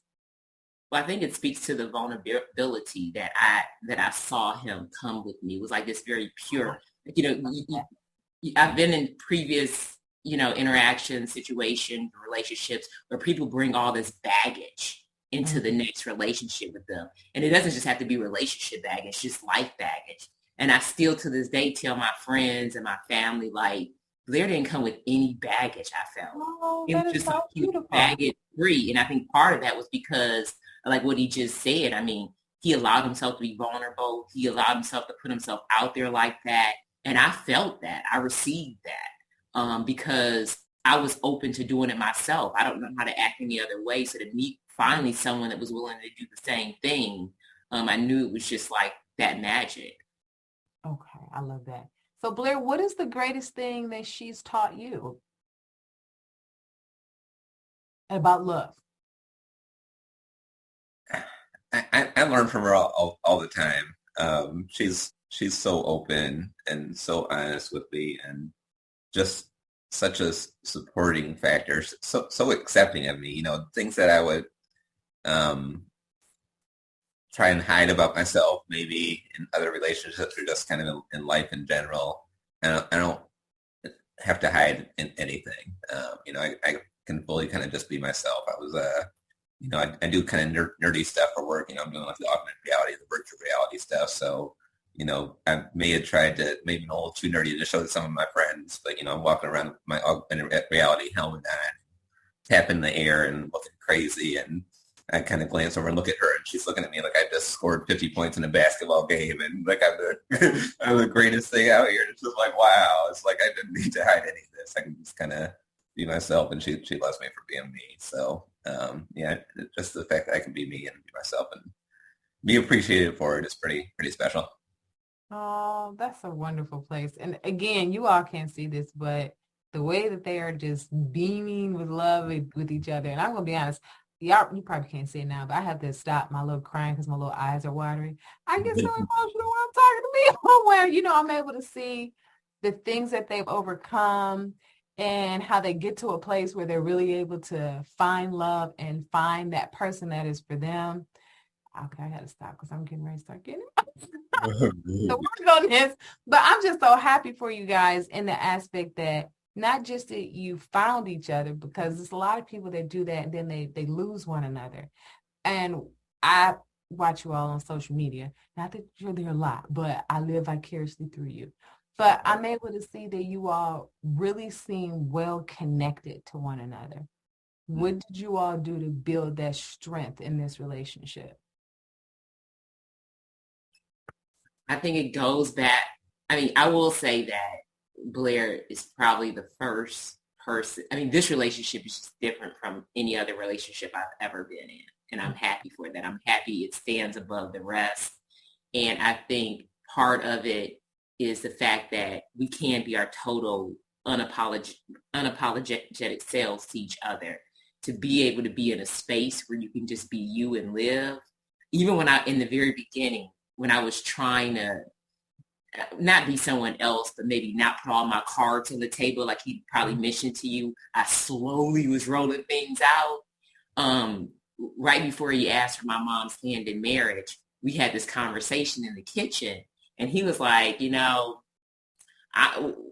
Well, I think it speaks to the vulnerability that I saw him come with me. It was like this very pure, I've been in previous, interaction, situations, relationships where people bring all this baggage into the next relationship with them. And it doesn't just have to be relationship baggage, it's just life baggage. And I still to this day tell my friends and my family, like, Blair didn't come with any baggage, I felt. Oh, it was just so beautiful. Baggage free. And I think part of that was because, like what he just said, I mean, he allowed himself to be vulnerable. He allowed himself to put himself out there like that. And I felt that. I received that because I was open to doing it myself. I don't know how to act any other way. So to meet finally someone that was willing to do the same thing, I knew it was just like that magic. Okay, I love that. So Blair, what is the greatest thing that she's taught you about love? I learn from her all the time. She's so open and so honest with me, and just such a supporting factor, so accepting of me. Things that I would try and hide about myself, maybe in other relationships or just kind of in life in general. I don't have to hide in anything. I can fully kind of just be myself. I was, I do kind of nerdy stuff for work. I'm doing like the augmented reality, the virtual reality stuff. So, I may have tried to maybe a little too nerdy to show to some of my friends, but, I'm walking around with my augmented reality helmet on, tapping the air and looking crazy. And I kind of glance over and look at her, and she's looking at me like I just scored 50 points in a basketball game, and like I'm the greatest thing out here. And it's just like, wow, it's like I didn't need to hide any of this. I can just kind of be myself, and she loves me for being me. So just the fact that I can be me and be myself and be appreciated for it is pretty special. Oh, that's a wonderful place. And again, you all can't see this, but the way that they are just beaming with love with each other. And I'm going to be honest, y'all, you probably can't see it now, but I have to stop my little crying because my little eyes are watering. I get so emotional when I'm talking to people where, I'm able to see the things that they've overcome and how they get to a place where they're really able to find love and find that person that is for them. Okay, I got to stop because I'm getting ready to start getting so work on this. But I'm just so happy for you guys in the aspect that not just that you found each other, because there's a lot of people that do that and then they lose one another. And I watch you all on social media. Not that you're there a lot, but I live vicariously through you. But I'm able to see that you all really seem well connected to one another. What did you all do to build that strength in this relationship? I think it goes back. I mean, I will say that Blair is probably the first person. I mean, this relationship is just different from any other relationship I've ever been in. And I'm happy for that. I'm happy it stands above the rest. And I think part of it is the fact that we can be our total unapologetic selves to each other, to be able to be in a space where you can just be you and live. Even when in the very beginning, when I was trying to not be someone else, but maybe not put all my cards on the table, like he probably mentioned to you, I slowly was rolling things out. Right before he asked for my mom's hand in marriage, we had this conversation in the kitchen, and he was like,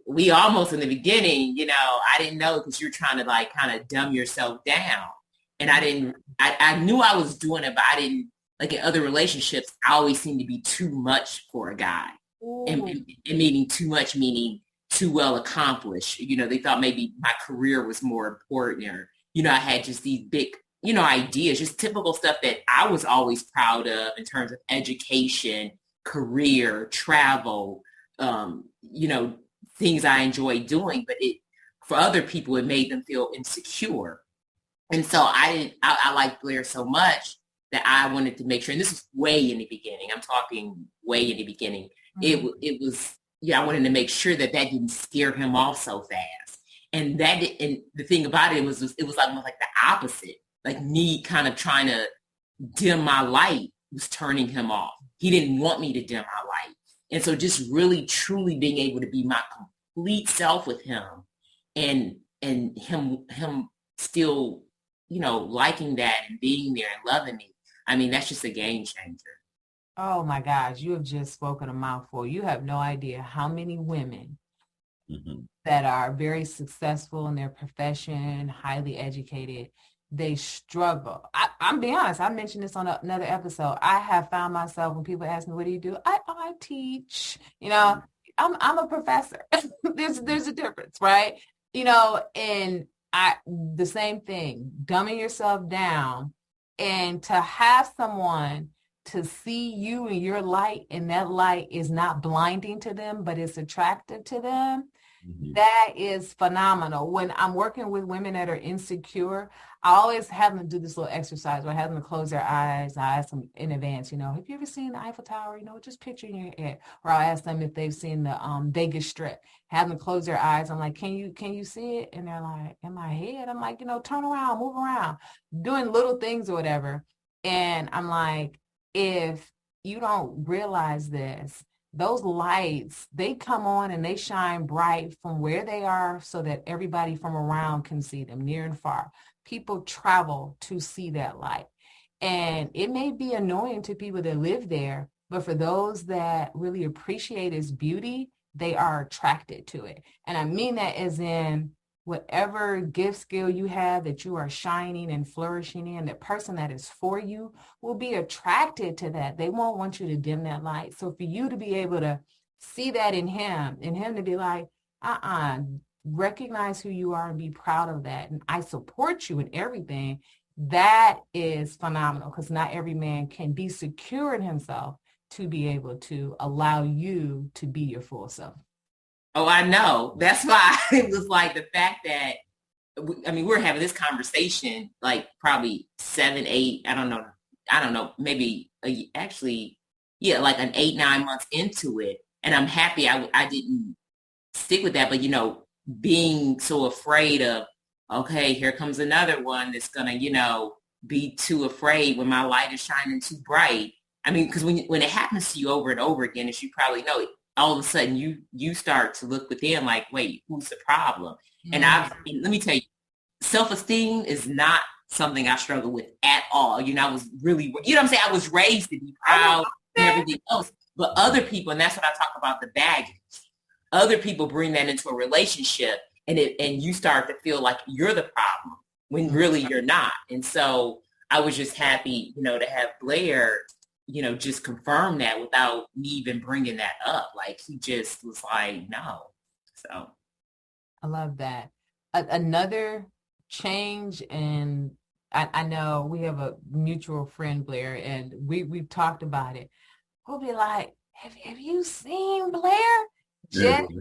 we almost in the beginning, I didn't know because you're trying to like kind of dumb yourself down. And I knew I was doing it, but I didn't, like in other relationships, I always seemed to be too much for a guy. And meaning too much, meaning too well accomplished. They thought maybe my career was more important, or, I had just these big, ideas, just typical stuff that I was always proud of in terms of education, career, travel, things I enjoy doing. But for other people, it made them feel insecure. And so I liked Blair so much that I wanted to make sure, and this was way in the beginning, I'm talking way in the beginning, it was, I wanted to make sure that didn't scare him off so fast. And and the thing about it was almost like the opposite, like me kind of trying to dim my light was turning him off. He didn't want me to dim my light. And so just really, truly being able to be my complete self with him, and him still, liking that and being there and loving me. I mean, that's just a game changer. Oh my gosh, you have just spoken a mouthful. You have no idea how many women that are very successful in their profession, highly educated, they struggle. I'm being honest. I mentioned this on another episode. I have found myself when people ask me, "What do you do?" I teach. I'm a professor. there's a difference, right? And the same thing, dumbing yourself down, and to have someone to see you in your light, and that light is not blinding to them, but it's attractive to them. That is phenomenal. When I'm working with women that are insecure, I always have them do this little exercise where I have them close their eyes. I ask them in advance, have you ever seen the Eiffel Tower? Just picture in your head. Or I'll ask them if they've seen the Vegas Strip. Have them close their eyes. I'm like, can you see it? And they're like, in my head. I'm like, turn around, move around, doing little things or whatever. And I'm like, if you don't realize this, those lights, they come on and they shine bright from where they are so that everybody from around can see them, near and far. People travel to see that light. And it may be annoying to people that live there, but for those that really appreciate its beauty, they are attracted to it. And I mean that as in whatever gift, skill you have that you are shining and flourishing in, the person that is for you will be attracted to that. They won't want you to dim that light. So for you to be able to see that in him, and him to be like, recognize who you are and be proud of that. And I support you in everything. That is phenomenal, because not every man can be secure in himself to be able to allow you to be your full self. Oh, I know. That's why it was like the fact that, we're having this conversation like probably 7, 8, I don't know, maybe like an 8, 9 months into it. And I'm happy I didn't stick with that. But, being so afraid of, okay, here comes another one that's going to, be too afraid when my light is shining too bright. Because when it happens to you over and over again, as you probably know, all of a sudden you start to look within like, wait, who's the problem? And let me tell you, self-esteem is not something I struggle with at all. I was really, what I'm saying? I was raised to be proud and everything else. But other people, and that's what I talk about, the baggage. Other people bring that into a relationship, and you start to feel like you're the problem when really you're not. And so I was just happy, to have Blair, just confirm that without me even bringing that up. Like, he just was like, no. So I love that. Another change, and I know we have a mutual friend, Blair, and we've talked about it. We'll be like, have you seen Blair? Just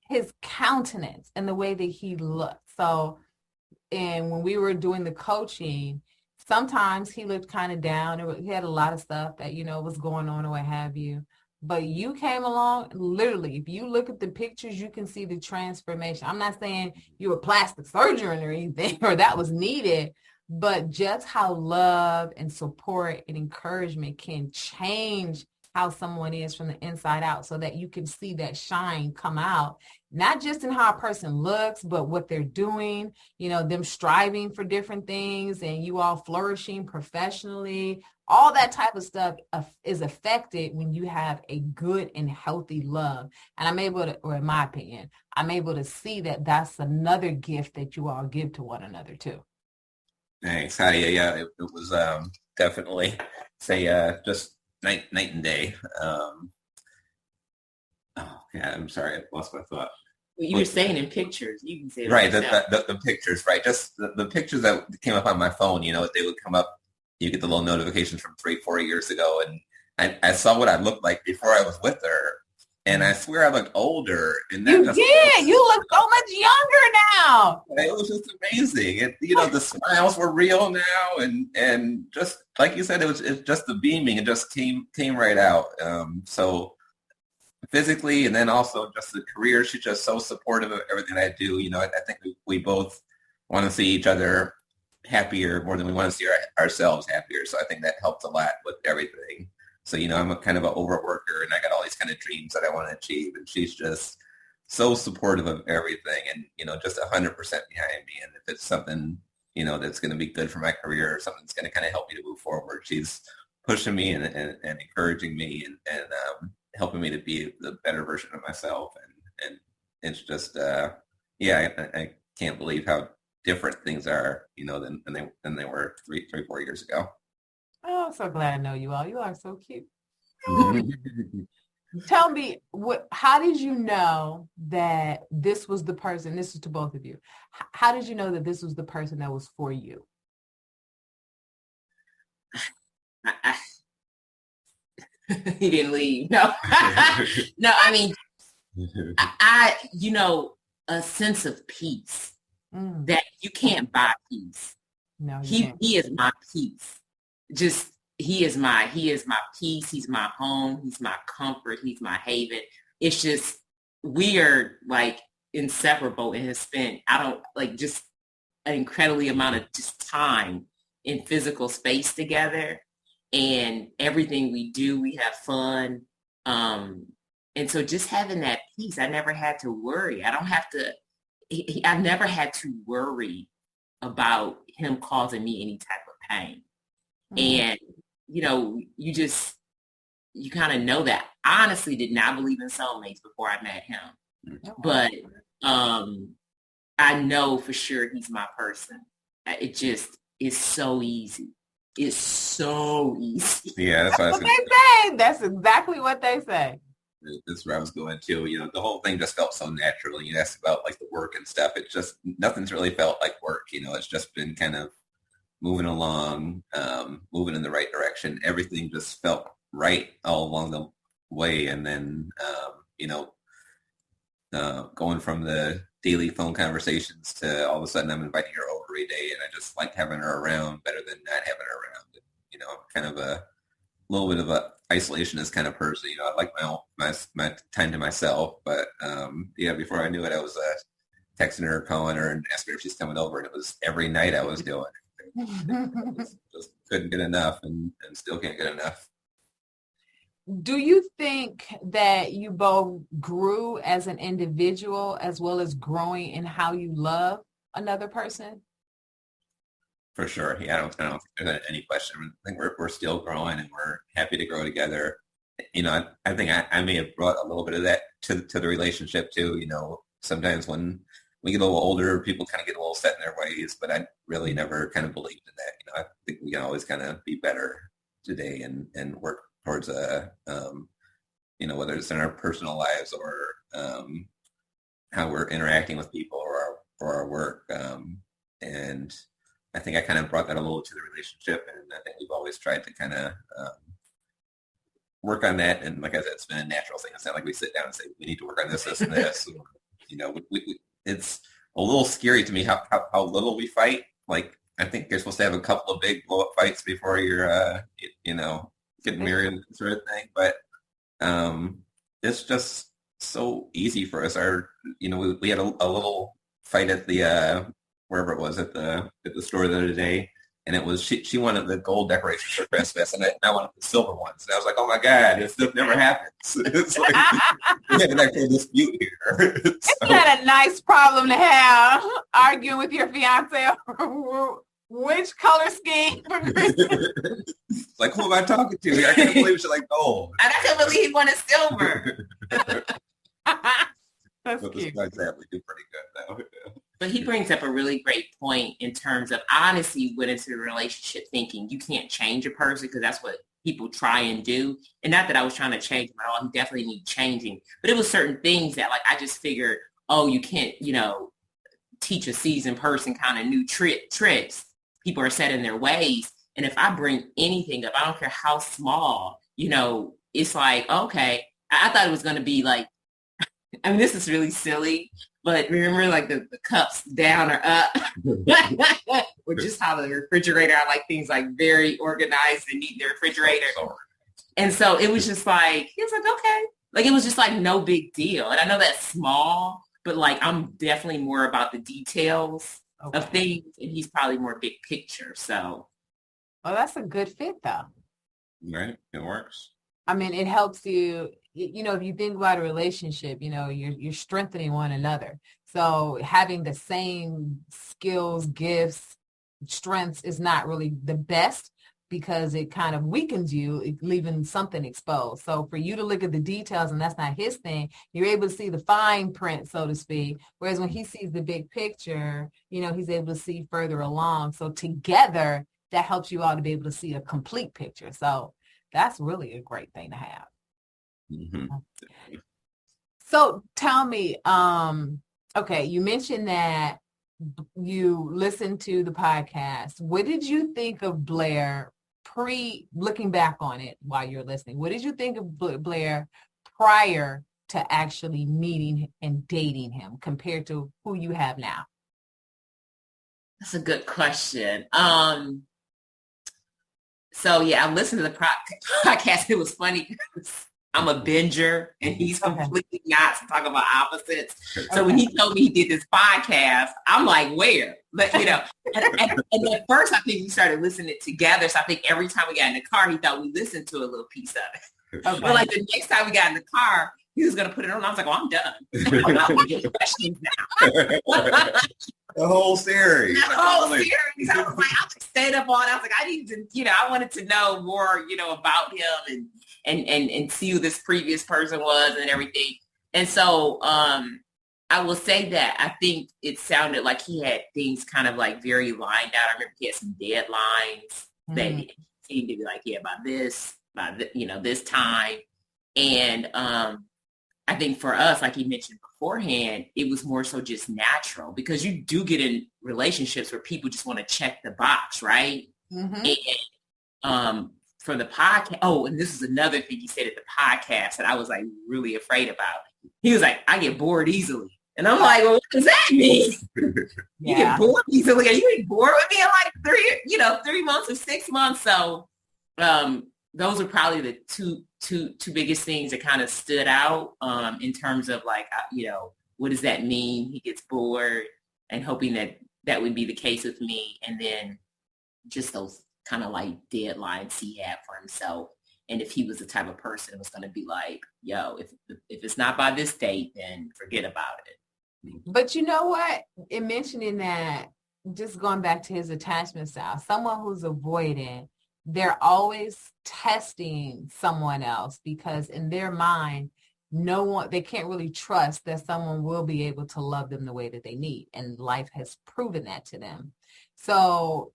his countenance and the way that he looked. So, and when we were doing the coaching, sometimes he looked kind of down. He had a lot of stuff that, was going on or what have you. But you came along, literally, if you look at the pictures, you can see the transformation. I'm not saying you were plastic surgeon or anything, or that was needed, but just how love and support and encouragement can change how someone is from the inside out, so that you can see that shine come out, not just in how a person looks, but what they're doing, them striving for different things, and you all flourishing professionally. All that type of stuff is affected when you have a good and healthy love. And I'm able to, or in my opinion, I'm able to see that that's another gift that you all give to one another too. Thanks, Hadia. Yeah, it was definitely just night and day. I'm sorry, I lost my thought. You were saying in pictures. You can say it right. The pictures, right? Just the pictures that came up on my phone. They would come up. You get the little notifications from 3-4 years ago, and I saw what I looked like before I was with her, and I swear I looked older. And that you look so much younger now. It was just amazing. The smiles were real now, and just like you said, it's just the beaming. It just came right out. So physically, and then also just the career. She's just so supportive of everything I do. I think we both want to see each other happier more than we want to see ourselves happier. So I think that helps a lot with everything. So, I'm a kind of an overworker, and I got all these kind of dreams that I want to achieve. And she's just so supportive of everything, and, just 100% behind me. And if it's something, that's going to be good for my career, or something that's going to kind of help me to move forward, she's pushing me and encouraging me and helping me to be the better version of myself. And it's just, I can't believe how different things are, than they were 3-4 years ago. Oh, I'm so glad I know you all. You are so cute. Tell me, how did you know that this was the person? This is to both of you. How did you know that this was the person that was for you? He didn't leave. No, no. I mean, a sense of peace that you can't buy peace. No, he is my peace. He is my peace. He's my home. He's my comfort. He's my haven. It's just, we are like inseparable and have spent, just an incredibly amount of just time in physical space together, and everything we do, we have fun. And so just having that peace, I never had to worry. I never had to worry about him causing me any type of pain. And, you kind of know that. I honestly did not believe in soulmates before I met him. But I know for sure he's my person. It just is so easy. It's so easy. Yeah, that's what they say. That's exactly what they say. That's where I was going to. The whole thing just felt so natural. You asked about like the work and stuff. It just, nothing's really felt like work. It's just been kind of moving along, moving in the right direction. Everything just felt right all along the way. And then, going from the daily phone conversations to all of a sudden I'm inviting her over every day, and I just like having her around better than not having her around. Kind of a little bit of a isolationist kind of person. I like my time to myself, but before I knew it, I was texting her, calling her, and asking her if she's coming over, and it was every night I was doing it. Just couldn't get enough, and still can't get enough. Do you think that you both grew as an individual as well as growing in how you love another person? For sure. Yeah, I don't think there's any question. I think we're still growing, and we're happy to grow together. I think I may have brought a little bit of that to the relationship too. Sometimes when we get a little older, people kind of get a little set in their ways, but I really never kind of believed in that. I think we can always kind of be better today and work towards whether it's in our personal lives or, how we're interacting with people or our work. And I think I kind of brought that a little to the relationship, and I think we've always tried to kind of work on that. And like I said, it's been a natural thing. It's not like we sit down and say, we need to work on this, this, and this. It's a little scary to me how little we fight. Like, I think you're supposed to have a couple of big blow-up fights before you're, getting married and sort of thing. But it's just so easy for us. We had a little fight at the wherever it was at the store the other day, and it was she wanted the gold decorations for Christmas, and I wanted the silver ones. And I was like, oh my God, this stuff never happens. It's like we have an actual dispute here. Isn't that a nice problem to have? Arguing with your fiance over which color scheme for Christmas? Like, who am I talking to? I can't believe she like gold. And I can't believe he wanted silver. That's But cute. besides that, we do pretty good though. But he brings up a really great point in terms of honestly went into the relationship thinking you can't change a person because that's what people try and do. And not that I was trying to change him at all. He definitely needs changing. But it was certain things that like I just figured, oh, you can't, teach a seasoned person kind of new tricks. People are set in their ways. And if I bring anything up, I don't care how small, it's like, okay, I thought it was going to be like, I mean, this is really silly, but remember like the cups down or up, or just how the refrigerator, I like things like very organized and neat in the refrigerator. And so it was just like, he was like, okay. Like, it was just like no big deal. And I know that's small, but like, I'm definitely more about the details of things. And he's probably more big picture. So. Well, that's a good fit though. Right. It works. I mean, it helps you, if you think about a relationship, you're strengthening one another. So having the same skills, gifts, strengths is not really the best because it kind of weakens you, leaving something exposed. So for you to look at the details and that's not his thing, you're able to see the fine print, so to speak. Whereas when he sees the big picture, he's able to see further along. So together, that helps you all to be able to see a complete picture. So that's really a great thing to have. Mm-hmm. So tell me, okay, you mentioned that you listened to the podcast. What did you think of Blair looking back on it while you're listening? What did you think of Blair prior to actually meeting and dating him compared to who you have now? That's a good question. So yeah, I listened to the podcast. It was funny because I'm a binger and he's completely not to talk about opposites. So when he told me he did this podcast, I'm like, where? But and at first I think we started listening together. So I think every time we got in the car, he thought we listened to a little piece of it. Okay. But like the next time we got in the car, he was going to put it on. I was like, well, I'm done. I'm not looking at questions now. The whole series. The whole series. I was like, I stayed up on it. I was like, I need to, I wanted to know more, about him and see who this previous person was and everything. And so I will say that I think it sounded like he had things kind of like very lined out. I remember he had some deadlines that he seemed to be like, yeah, by this time. And I think for us, like he mentioned beforehand, it was more so just natural because you do get in relationships where people just want to check the box, right? Mm-hmm. And for the podcast, and this is another thing he said at the podcast that I was like really afraid about. He was like, I get bored easily. And I'm like, well, what does that mean? You get bored easily? Are you bored with me in like 3 months or 6 months? So those are probably the two biggest things that kind of stood out in terms of like, what does that mean? He gets bored and hoping that would be the case with me. And then just those kind of like deadlines he had for himself. And if he was the type of person that was going to be like, yo, if it's not by this date, then forget about it. But you know what? In mentioning that, just going back to his attachment style, someone who's avoidant, they're always testing someone else because in their mind, they can't really trust that someone will be able to love them the way that they need. And life has proven that to them. So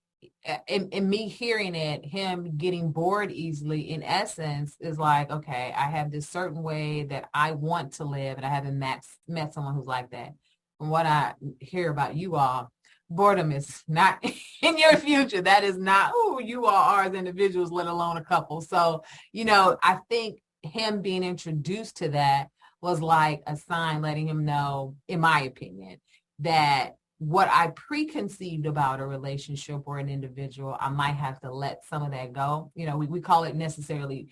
in me hearing it, him getting bored easily, in essence, is like, okay, I have this certain way that I want to live, and I haven't met someone who's like that. From what I hear about you all, boredom is not in your future. That is not who you all are as individuals, let alone a couple. So, I think him being introduced to that was like a sign letting him know, in my opinion, that what I preconceived about a relationship or an individual, I might have to let some of that go. We call it necessarily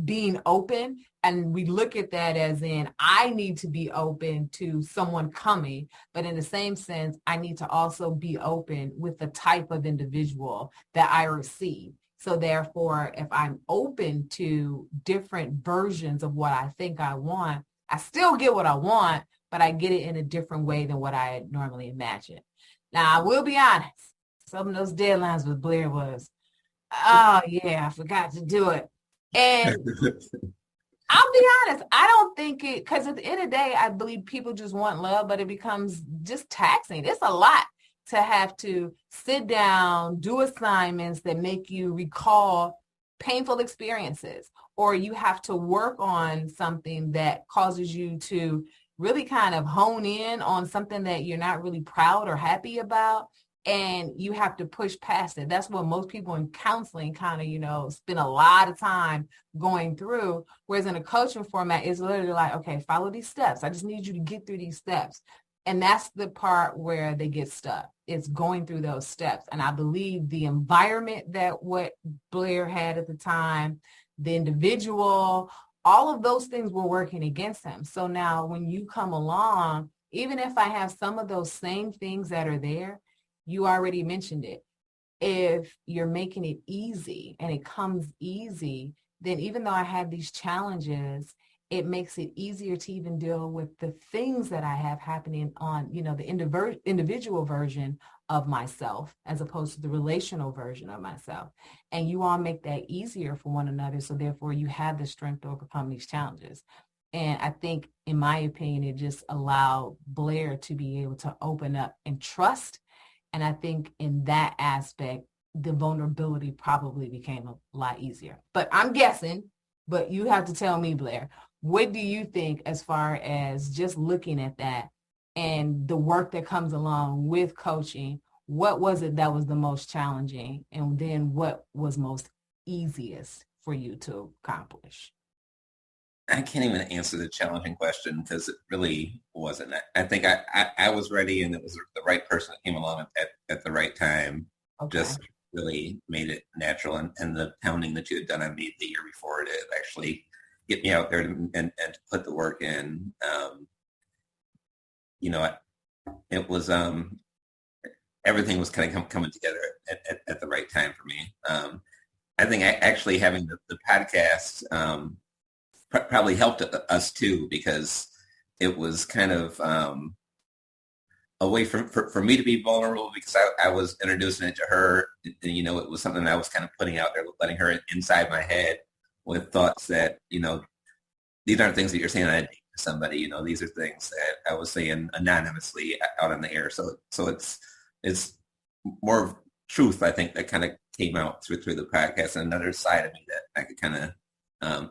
being open, and we look at that as in I need to be open to someone coming, but in the same sense I need to also be open with the type of individual that I receive. So therefore, if I'm open to different versions of what I think I want, I still get what I want, but I get it in a different way than what I had normally imagined. Now I will be honest, some of those deadlines with Blair was, oh yeah, I forgot to do it. And I'll be honest, I don't think it, because at the end of the day, I believe people just want love, but it becomes just taxing. It's a lot to have to sit down, do assignments that make you recall painful experiences, or you have to work on something that causes you to really kind of hone in on something that you're not really proud or happy about. And you have to push past it. That's what most people in counseling kind of, spend a lot of time going through. Whereas in a coaching format, it's literally like, okay, follow these steps. I just need you to get through these steps. And that's the part where they get stuck. It's going through those steps. And I believe the environment that what Blair had at the time, the individual, all of those things were working against him. So now when you come along, even if I have some of those same things that are there, you already mentioned it. If you're making it easy and it comes easy, then even though I have these challenges, it makes it easier to even deal with the things that I have happening on, the individual version of myself as opposed to the relational version of myself. And you all make that easier for one another. So therefore you have the strength to overcome these challenges. And I think, in my opinion, it just allowed Blair to be able to open up and trust. And I think in that aspect, the vulnerability probably became a lot easier. But I'm guessing, but you have to tell me, Blair, what do you think as far as just looking at that and the work that comes along with coaching? What was it that was the most challenging? And then what was most easiest for you to accomplish? I can't even answer the challenging question because it really wasn't. I think I was ready, and it was the right person that came along at the right time. Okay. Just really made it natural. And the pounding that you had done on me the year before to actually get me out there and to put the work in. It was, everything was kind of coming together at the right time for me. I think actually having the podcast, probably helped us too, because it was kind of a way for me to be vulnerable, because I was introducing it to her. And, it was something that I was kind of putting out there, letting her inside my head with thoughts that, these aren't things that you're saying to somebody, these are things that I was saying anonymously out on the air. So it's more of truth, I think, that kind of came out through the podcast, and another side of me that I could kind of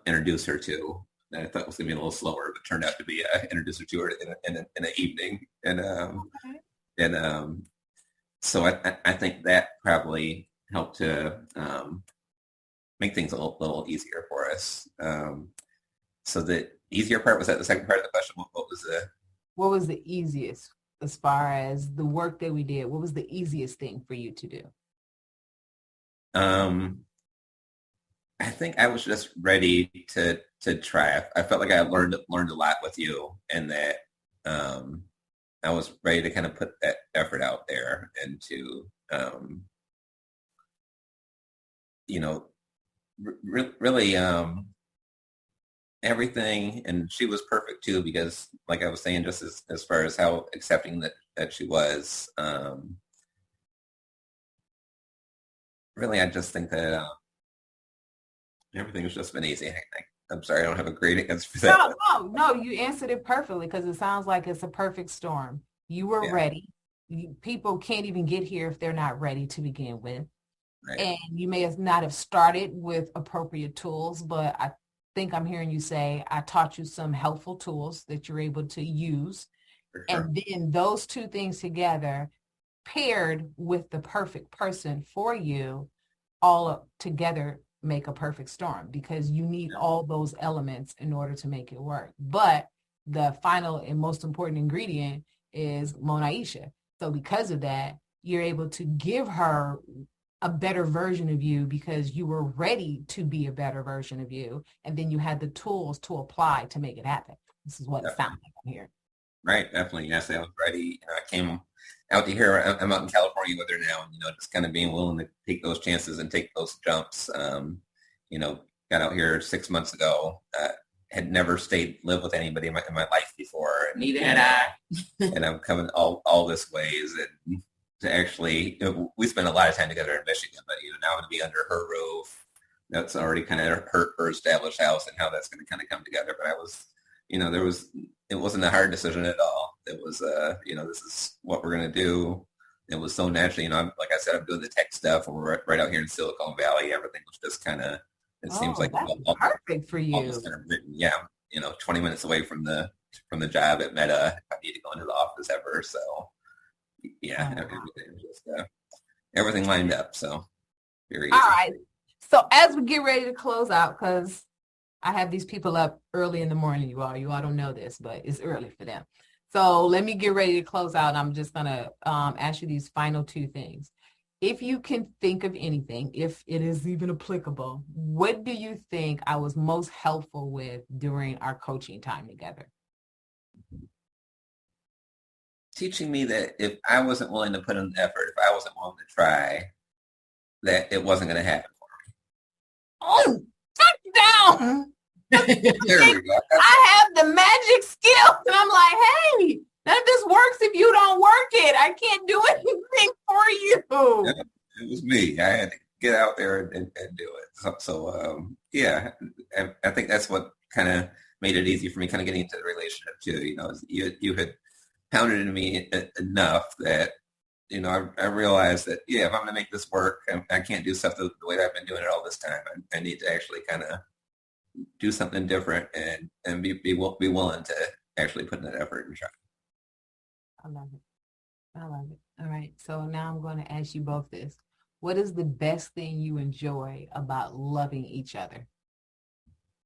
introduce her to. And I thought it was going to be a little slower, but turned out to be introduce her to her in an evening. And so I think that probably helped to make things a little easier for us. So the easier part, was that the second part of the question? What was the easiest as far as the work that we did? What was the easiest thing for you to do? I think I was just ready to try. I felt like I learned a lot with you, and that I was ready to kind of put that effort out there and to, really everything. And she was perfect too, because like I was saying, just as far as how accepting that she was, really, I just think that everything has just been easy. I'm sorry, I don't have a great answer for that. No, you answered it perfectly, because it sounds like it's a perfect storm. You were ready. People can't even get here if they're not ready to begin with. Right. And you may not have started with appropriate tools, but I think I'm hearing you say, I taught you some helpful tools that you're able to use. Sure. And then those two things together paired with the perfect person for you, all together make a perfect storm, because you need all those elements in order to make it work. But the final and most important ingredient is Monaisha. So because of that, you're able to give her a better version of you because you were ready to be a better version of you. And then you had the tools to apply to make it happen. This is what it sounds like I'm hearing. Right, definitely. Yes, I was ready. I came out to here. I'm out in California with her now, and just kind of being willing to take those chances and take those jumps. Got out here 6 months ago. Had never lived with anybody in my life before. Neither had I. And I'm coming all this ways, and to actually, we spend a lot of time together in Michigan, but now to be under her roof, that's already kind of her established house, and how that's going to kind of come together. But I was, it wasn't a hard decision at all. It was, this is what we're going to do. It was so natural, like I said, I'm doing the tech stuff, and we're right out here in Silicon Valley. Everything was just kind of, it seems like that's perfect for you. Almost kind of written, 20 minutes away from the job at Meta. If I need to go into the office ever, so everything lined up. So very easy. All right. So as we get ready to close out, because I have these people up early in the morning, you all don't know this, but it's early for them. So let me get ready to close out. I'm just going to ask you these final two things. If you can think of anything, if it is even applicable, what do you think I was most helpful with during our coaching time together? Teaching me that if I wasn't willing to put in the effort, if I wasn't willing to try, that it wasn't going to happen for me. Oh, sit down. There we go. I have the magic skills, and I'm like, hey, none of this works if you don't work it. I can't do anything for you. Yeah, it was me. I had to get out there and do it. So I think that's what kind of made it easy for me, kind of getting into the relationship too. You had pounded into me enough that I realized that if I'm going to make this work, I can't do stuff the way that I've been doing it all this time. I need to actually kind of do something different and be willing to actually put in that effort and try. I love it. All right. So now I'm going to ask you both this. What is the best thing you enjoy about loving each other?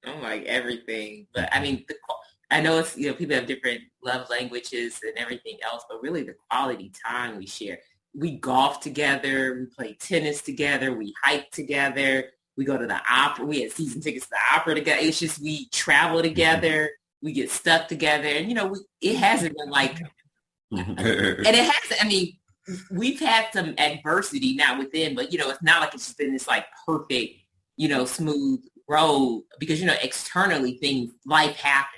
I don't like everything, but I mean, I know it's, people have different love languages and everything else, but really the quality time we share. We golf together, we play tennis together, we hike together, we go to the opera, we had season tickets to the opera together. It's just, we travel together, we get stuck together, and it hasn't been like, and it hasn't, I mean, we've had some adversity now within, but it's not like it's just been this like perfect, smooth road, because, externally life happens.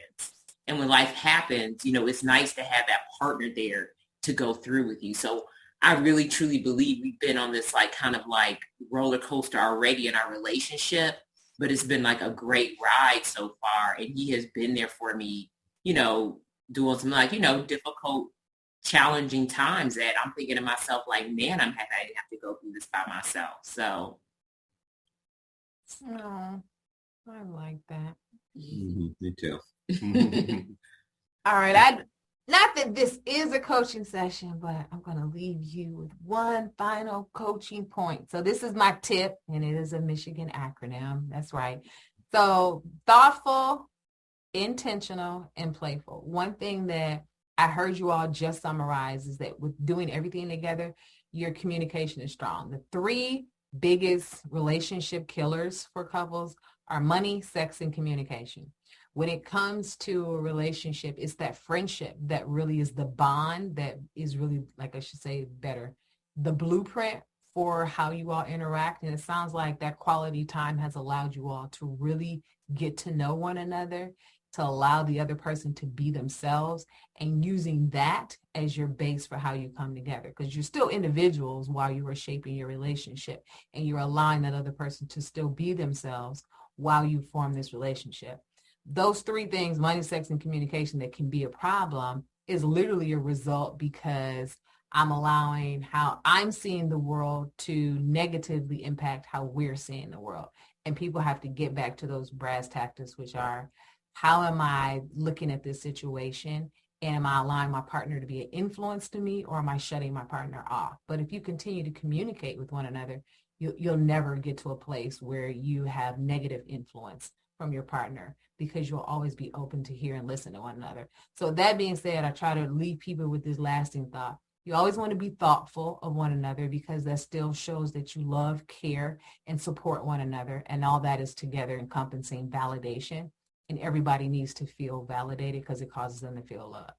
And when life happens, it's nice to have that partner there to go through with you. So I really, truly believe we've been on this kind of roller coaster already in our relationship, but it's been like a great ride so far. And he has been there for me, doing some difficult, challenging times that I'm thinking to myself, man, I'm happy I didn't have to go through this by myself. So. Oh, I like that. Me too. All right. Not that this is a coaching session, but I'm going to leave you with one final coaching point. So this is my tip, and it is a Michigan acronym. That's right. So thoughtful, intentional, and playful. One thing that I heard you all just summarize is that with doing everything together, your communication is strong. The three biggest relationship killers for couples are money, sex, and communication. When it comes to a relationship, it's that friendship that really is the bond that is really, like I should say better, the blueprint for how you all interact. And it sounds like that quality time has allowed you all to really get to know one another, to allow the other person to be themselves, and using that as your base for how you come together. Because you're still individuals while you are shaping your relationship, and you're allowing that other person to still be themselves while you form this relationship. Those three things, money, sex, and communication, that can be a problem is literally a result because I'm allowing how I'm seeing the world to negatively impact how we're seeing the world. And people have to get back to those brass tactics, which are, how am I looking at this situation And am I allowing my partner to be an influence to me, or am I shutting my partner off? But if you continue to communicate with one another, you'll never get to a place where you have negative influence from your partner, because you'll always be open to hear and listen to one another. So that being said, I try to leave people with this lasting thought. You always want to be thoughtful of one another, because that still shows that you love, care, and support one another. And all that is together encompassing validation. And everybody needs to feel validated, because it causes them to feel loved.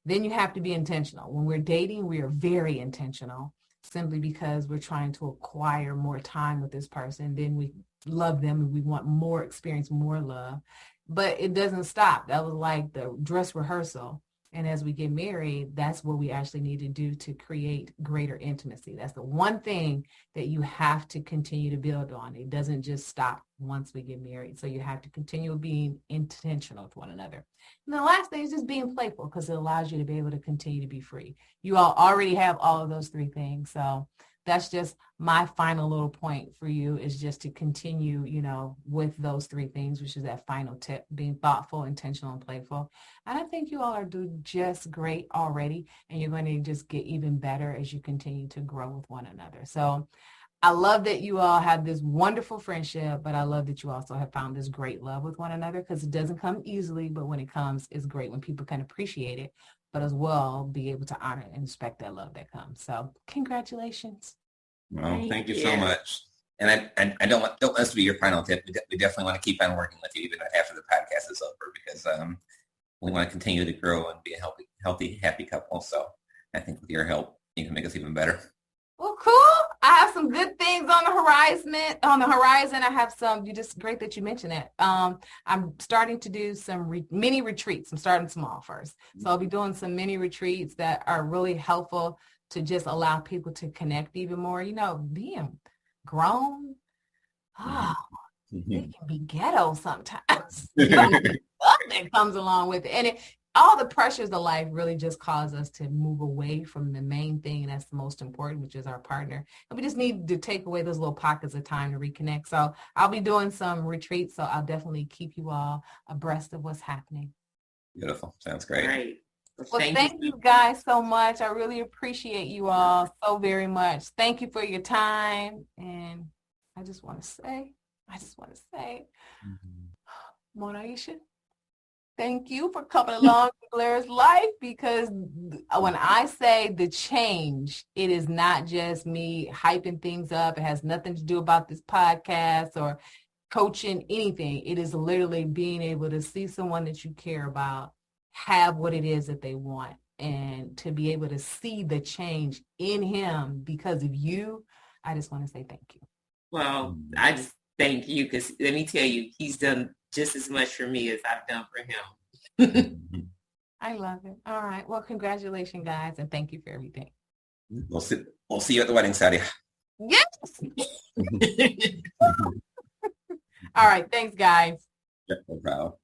Then you have to be intentional. When we're dating, we are very intentional, simply because we're trying to acquire more time with this person. Then we love them and we want more experience, more love. But it doesn't stop. That was like the dress rehearsal. And as we get married, that's what we actually need to do to create greater intimacy. That's the one thing that you have to continue to build on. It doesn't just stop once we get married. So you have to continue being intentional with one another. And the last thing is just being playful, because it allows you to be able to continue to be free. You all already have all of those three things. So that's just my final little point for you, is just to continue, with those three things, which is that final tip, being thoughtful, intentional, and playful. And I think you all are doing just great already, and you're going to just get even better as you continue to grow with one another. So I love that you all have this wonderful friendship, but I love that you also have found this great love with one another, because it doesn't come easily, but when it comes, it's great when people can appreciate it, but as well be able to honor and respect that love that comes. So congratulations. Well, thank you so much. And I don't want this to be your final tip. We definitely want to keep on working with you even after the podcast is over, because we want to continue to grow and be a healthy, happy couple. So I think with your help, you can make us even better. Well, cool. I have some good things on the horizon. I have some. You just great that you mentioned that. I'm starting to do some mini retreats. I'm starting small first, so I'll be doing some mini retreats that are really helpful to just allow people to connect even more. Being grown, it can be ghetto sometimes. That comes along with it, and all the pressures of life really just cause us to move away from the main thing, and that's the most important, which is our partner. And we just need to take away those little pockets of time to reconnect. So I'll be doing some retreats, so I'll definitely keep you all abreast of what's happening. Beautiful. Sounds great. Well, thank you guys so much. I really appreciate you all so very much. Thank you for your time. And I just want to say, Mona Aisha, thank you for coming along to Blair's life, because when I say the change, it is not just me hyping things up. It has nothing to do about this podcast or coaching anything. It is literally being able to see someone that you care about have what it is that they want, and to be able to see the change in him because of you. I just want to say thank you. Well, I just thank you, because let me tell you, he's done just as much for me as I've done for him. I love it. All right. Well, congratulations, guys, and thank you for everything. We'll see you at the wedding, Sadia. Yes. All right. Thanks, guys. Yeah, no problem.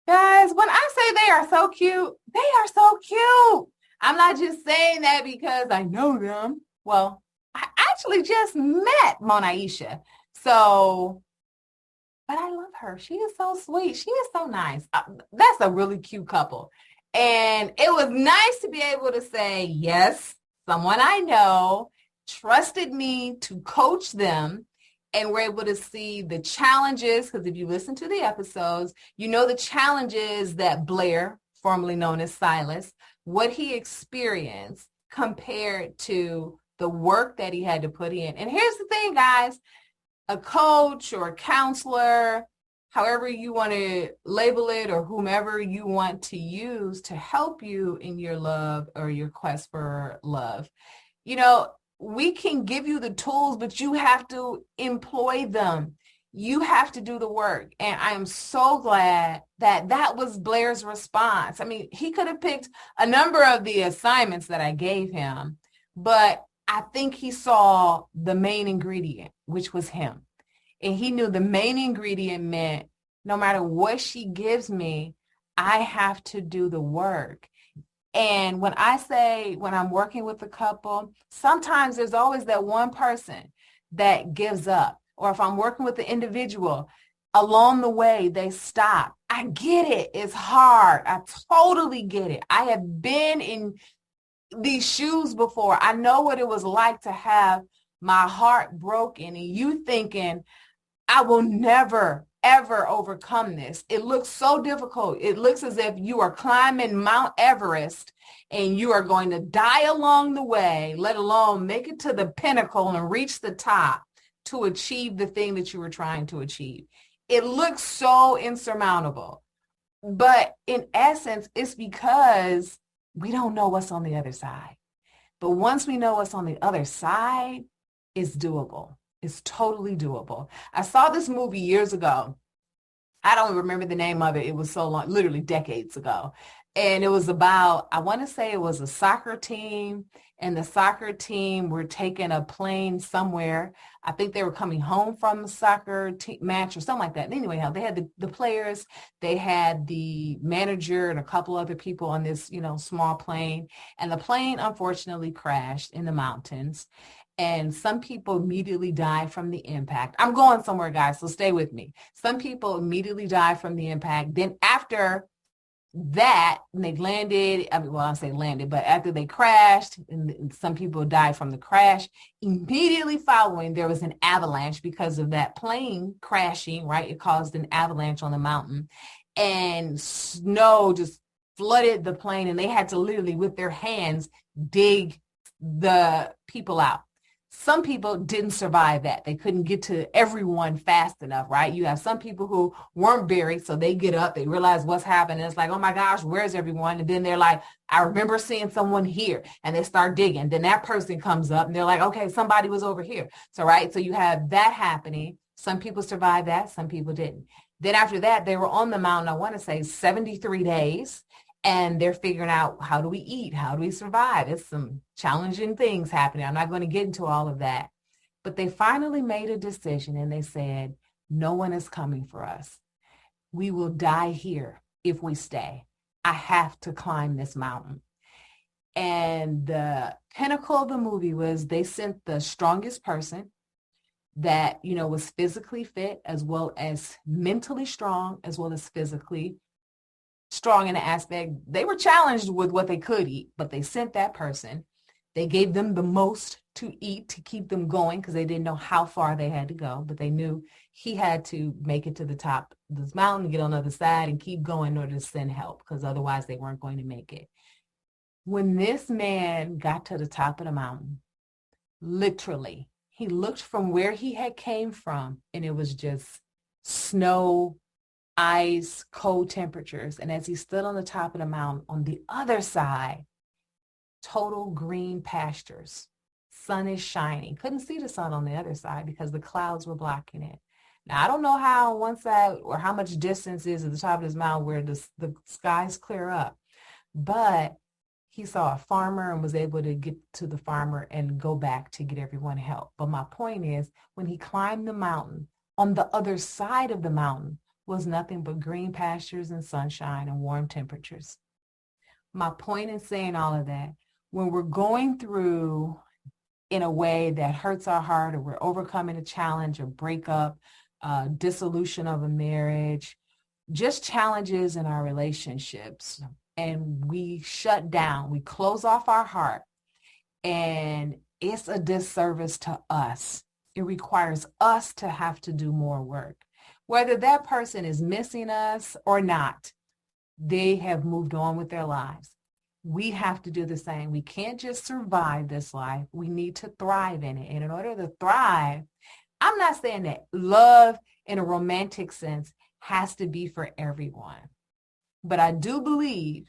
Guys, when I say they are so cute, they are so cute. I'm not just saying that because I know them. Well, I actually just met Mona Aisha. So, but I love her. She is so sweet. She is so nice. That's a really cute couple. And it was nice to be able to say, yes, someone I know trusted me to coach them. And we're able to see the challenges, because if you listen to the episodes, you know the challenges that Blair, formerly known as Silas, what he experienced compared to the work that he had to put in. And here's the thing, guys, a coach or a counselor, however you want to label it, or whomever you want to use to help you in your love or your quest for love, we can give you the tools, but you have to employ them. You have to do the work. And I am so glad that was Blair's response. I mean, he could have picked a number of the assignments that I gave him, but I think he saw the main ingredient, which was him. And he knew the main ingredient meant no matter what she gives me, I have to do the work. And when I'm working with a couple, sometimes there's always that one person that gives up. Or if I'm working with the individual, along the way, they stop. I get it. It's hard. I totally get it. I have been in these shoes before. I know what it was like to have my heart broken and you thinking, I will never, ever overcome this. It looks so difficult. It looks as if you are climbing Mount Everest and you are going to die along the way, let alone make it to the pinnacle and reach the top to achieve the thing that you were trying to achieve. It looks so insurmountable. But in essence, it's because we don't know what's on the other side. But once we know what's on the other side, it's doable. It's totally doable. I saw this movie years ago. I don't remember the name of it. It was so long, literally decades ago. And it was about, I want to say it was a soccer team, and the soccer team were taking a plane somewhere. I think they were coming home from a soccer match or something like that. And anyway, they had the players, they had the manager and a couple other people on this, small plane. And the plane unfortunately crashed in the mountains. And some people immediately die from the impact. I'm going somewhere, guys, so stay with me. Some people immediately die from the impact. Then after that, when they landed, I say landed, but after they crashed, and some people died from the crash, immediately following, there was an avalanche because of that plane crashing, right? It caused an avalanche on the mountain. And snow just flooded the plane, and they had to literally, with their hands, dig the people out. Some people didn't survive that. They couldn't get to everyone fast enough, right? You have some people who weren't buried, so they get up, they realize what's happening. It's like, oh my gosh, where's everyone? And then they're like, I remember seeing someone here, and they start digging. Then that person comes up and they're like, okay, somebody was over here. So, right. So you have that happening. Some people survived that. Some people didn't. Then after that, they were on the mountain, I want to say 73 days. And they're figuring out, how do we eat? How do we survive? It's some challenging things happening. I'm not going to get into all of that. But they finally made a decision, and they said, no one is coming for us. We will die here if we stay. I have to climb this mountain. And the pinnacle of the movie was they sent the strongest person that, was physically fit, as well as mentally strong, as well as physically strong in the aspect. They were challenged with what they could eat, but they sent that person. They gave them the most to eat to keep them going, because they didn't know how far they had to go, but they knew he had to make it to the top of this mountain, get on the other side, and keep going in order to send help, because otherwise they weren't going to make it. When this man got to the top of the mountain, literally, he looked from where he had came from, and it was just snow, ice, cold temperatures. And as he stood on the top of the mountain, on the other side, total green pastures. Sun is shining. Couldn't see the sun on the other side because the clouds were blocking it. Now, I don't know how on one side or how much distance is at the top of this mountain where the skies clear up, but he saw a farmer and was able to get to the farmer and go back to get everyone help. But my point is, when he climbed the mountain, on the other side of the mountain was nothing but green pastures and sunshine and warm temperatures. My point in saying all of that, when we're going through in a way that hurts our heart, or we're overcoming a challenge, a breakup, dissolution of a marriage, just challenges in our relationships, and we shut down, we close off our heart, and it's a disservice to us. It requires us to have to do more work. Whether that person is missing us or not, they have moved on with their lives. We have to do the same. We can't just survive this life. We need to thrive in it. And in order to thrive, I'm not saying that love in a romantic sense has to be for everyone. But I do believe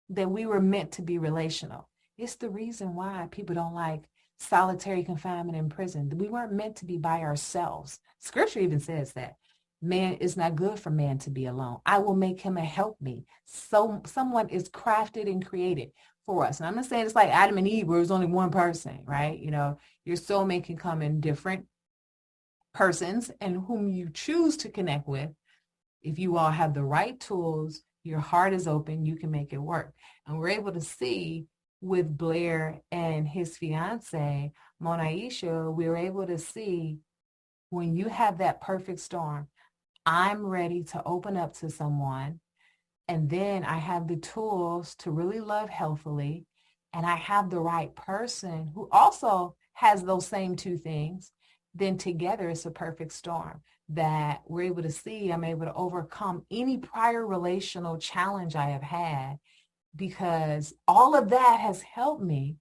that we were meant to be relational. It's the reason why people don't like solitary confinement in prison. We weren't meant to be by ourselves. Scripture even says that. Man, it's not good for man to be alone. I will make him a helpmeet. So someone is crafted and created for us. And I'm not saying it's like Adam and Eve, where there's only one person, right? Your soulmate can come in different persons, and whom you choose to connect with. If you all have the right tools, your heart is open, you can make it work. And we're able to see with Blair and his fiance, Monaisha, we were able to see when you have that perfect storm. I'm ready to open up to someone, and then I have the tools to really love healthily, and I have the right person who also has those same two things, then together it's a perfect storm that we're able to see. I'm able to overcome any prior relational challenge I have had, because all of that has helped me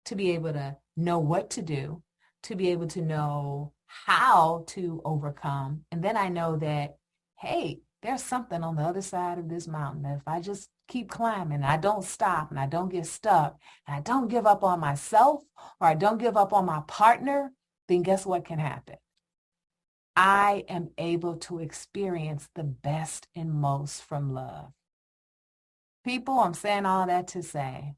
to be able to know what to do, to be able to know how to overcome. And then I know that, hey, there's something on the other side of this mountain that if I just keep climbing, I don't stop and I don't get stuck and I don't give up on myself or I don't give up on my partner, then guess what can happen? I am able to experience the best and most from love. People, I'm saying all that to say,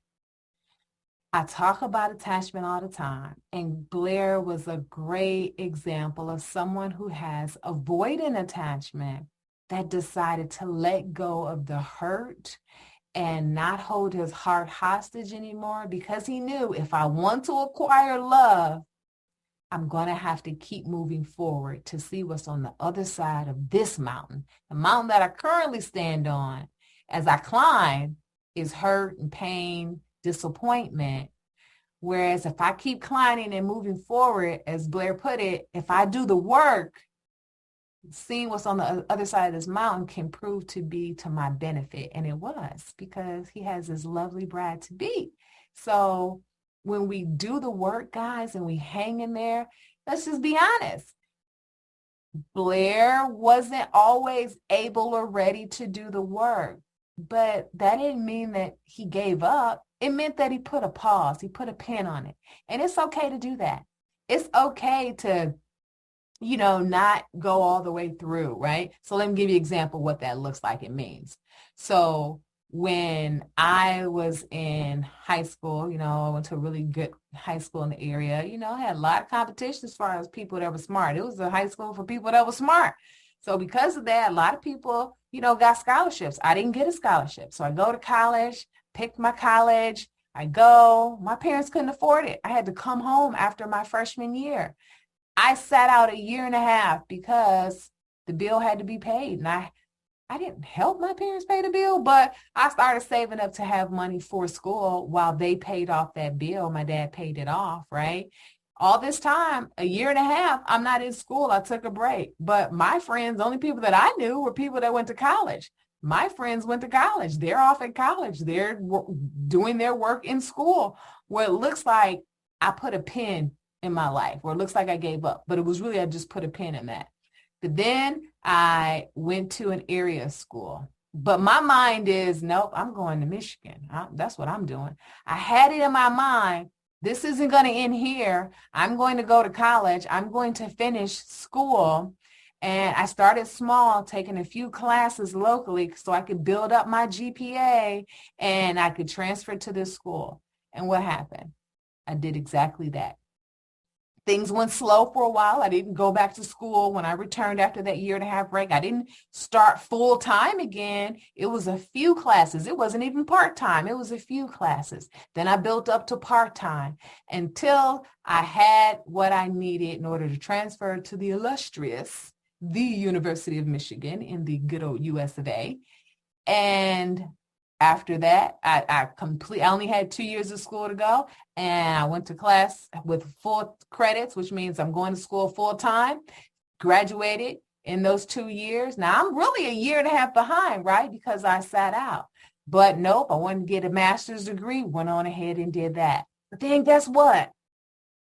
I talk about attachment all the time, and Blair was a great example of someone who has avoidant attachment that decided to let go of the hurt and not hold his heart hostage anymore, because he knew, if I want to acquire love, I'm going to have to keep moving forward to see what's on the other side of this mountain. The mountain that I currently stand on as I climb is hurt and pain, disappointment. Whereas if I keep climbing and moving forward, as Blair put it, if I do the work, seeing what's on the other side of this mountain can prove to be to my benefit. And it was, because he has this lovely bride to be. So when we do the work, guys, and we hang in there, let's just be honest. Blair wasn't always able or ready to do the work, but that didn't mean that he gave up. It meant that he put a pause, he put a pin on it. And it's okay to do that. It's okay to, not go all the way through, right? So let me give you an example of what that looks like. It means. So when I was in high school, I went to a really good high school in the area, I had a lot of competition as far as people that were smart. It was a high school for people that were smart. So because of that, a lot of people, got scholarships. I didn't get a scholarship. So I go to college, pick my college, I go. My parents couldn't afford it. I had to come home after my freshman year. I sat out 1.5 years because the bill had to be paid. And I didn't help my parents pay the bill, but I started saving up to have money for school while they paid off that bill. My dad paid it off, right? All this time, 1.5 years, I'm not in school. I took a break. But my friends, the only people that I knew were people that went to college. My friends went to college. They're off at college. They're doing their work in school, where it looks like I put a pin in my life, or it looks like I gave up. But it was really, I just put a pin in that. But then I went to an area school. But my mind is, nope, I'm going to Michigan. That's what I'm doing. I had it in my mind, this isn't going to end here. I'm going to go to college. I'm going to finish school. And I started small, taking a few classes locally so I could build up my GPA and I could transfer to this school. And what happened? I did exactly that. Things went slow for a while. I didn't go back to school when I returned after that 1.5 year break. I didn't start full time again. It was a few classes. It wasn't even part-time. It was a few classes. Then I built up to part-time until I had what I needed in order to transfer to the illustrious, the University of Michigan in the good old US of A. And after that, I only had 2 years of school to go, and I went to class with full credits, which means I'm going to school full time, graduated in those 2 years. Now I'm really 1.5 years behind, right? Because I sat out. But nope, I wanted to get a master's degree, went on ahead and did that. But then guess what?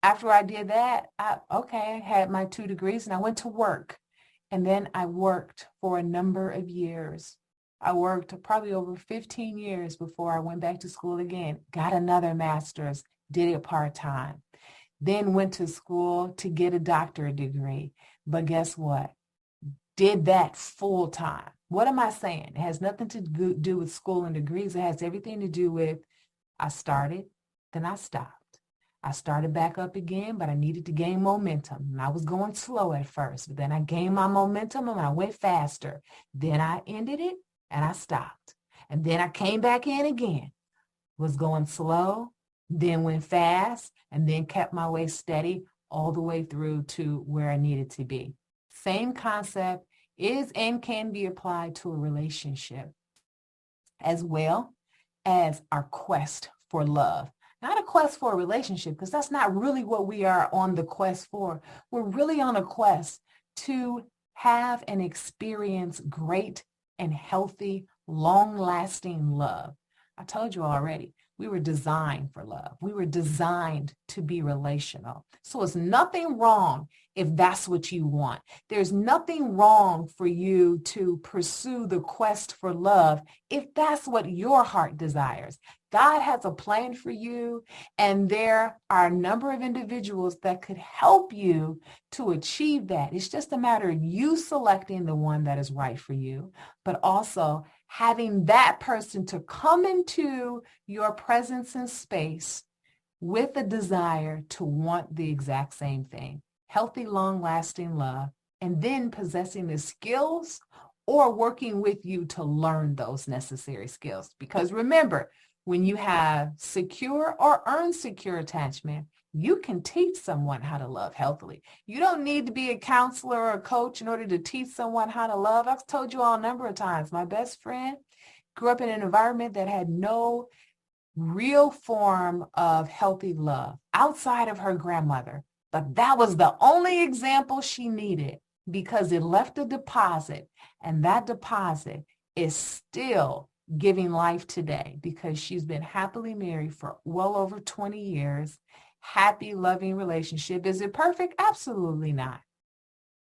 After I did that, I had my 2 degrees and I went to work. And then I worked for a number of years. I worked probably over 15 years before I went back to school again, got another master's, did it part-time, then went to school to get a doctorate degree. But guess what? Did that full-time. What am I saying? It has nothing to do with school and degrees. It has everything to do with I started, then I stopped. I started back up again, but I needed to gain momentum. And I was going slow at first, but then I gained my momentum and I went faster. Then I ended it. And I stopped. And then I came back in again, was going slow, then went fast, and then kept my way steady all the way through to where I needed to be. Same concept is and can be applied to a relationship as well as our quest for love. Not a quest for a relationship, because that's not really what we are on the quest for. We're really on a quest to have and experience great and healthy, long-lasting love. I told you already, we were designed for love. We were designed to be relational. So it's nothing wrong if that's what you want. There's nothing wrong for you to pursue the quest for love if that's what your heart desires. God has a plan for you, and there are a number of individuals that could help you to achieve that. It's just a matter of you selecting the one that is right for you, but also having that person to come into your presence and space with a desire to want the exact same thing, healthy, long-lasting love, and then possessing the skills or working with you to learn those necessary skills. Because remember, when you have secure or unsecure attachment, you can teach someone how to love healthily. You don't need to be a counselor or a coach in order to teach someone how to love. I've told you all a number of times, my best friend grew up in an environment that had no real form of healthy love outside of her grandmother. But that was the only example she needed, because it left a deposit, and that deposit is still giving life today, because she's been happily married for well over 20 years. Happy, loving relationship. Is it perfect? Absolutely not.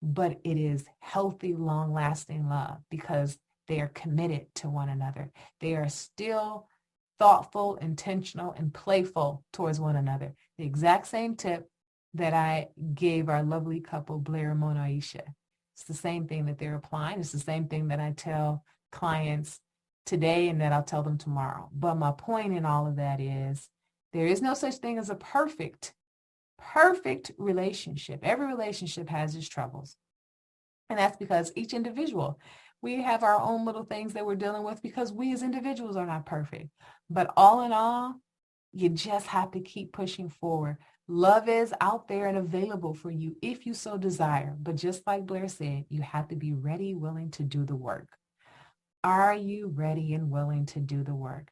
But it is healthy, long-lasting love, because they are committed to one another. They are still thoughtful, intentional, and playful towards one another. The exact same tip that I gave our lovely couple, Blair and Mona Aisha. It's the same thing that they're applying. It's the same thing that I tell clients today and that I'll tell them tomorrow. But my point in all of that is there is no such thing as a perfect relationship. Every relationship has its troubles. And that's because each individual, we have our own little things that we're dealing with, because we as individuals are not perfect. But all in all, you just have to keep pushing forward. Love is out there and available for you if you so desire. But just like Blair said, you have to be ready, willing to do the work. Are you ready and willing to do the work?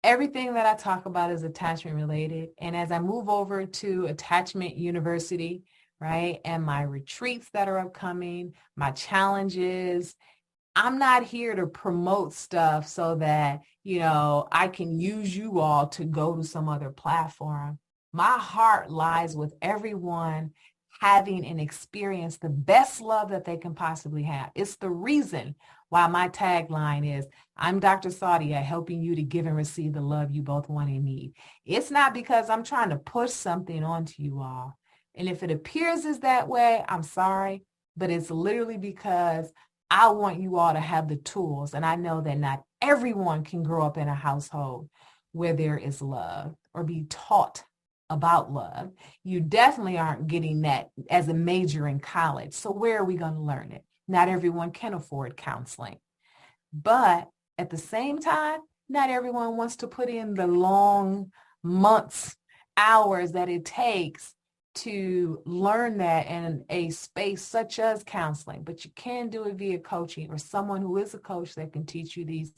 Everything that I talk about is attachment related. And as I move over to Attachment University, right, and my retreats that are upcoming, my challenges, I'm not here to promote stuff so that, I can use you all to go to some other platform. My heart lies with everyone having and experience the best love that they can possibly have. It's the reason why my tagline is, I'm Dr. Sadia, helping you to give and receive the love you both want and need. It's not because I'm trying to push something onto you all. And if it appears as that way, I'm sorry, but it's literally because I want you all to have the tools. And I know that not everyone can grow up in a household where there is love or be taught about love. You definitely aren't getting that as a major in college. So where are we going to learn it? Not everyone can afford counseling. But at the same time, not everyone wants to put in the long months, hours that it takes to learn that in a space such as counseling. But you can do it via coaching or someone who is a coach that can teach you these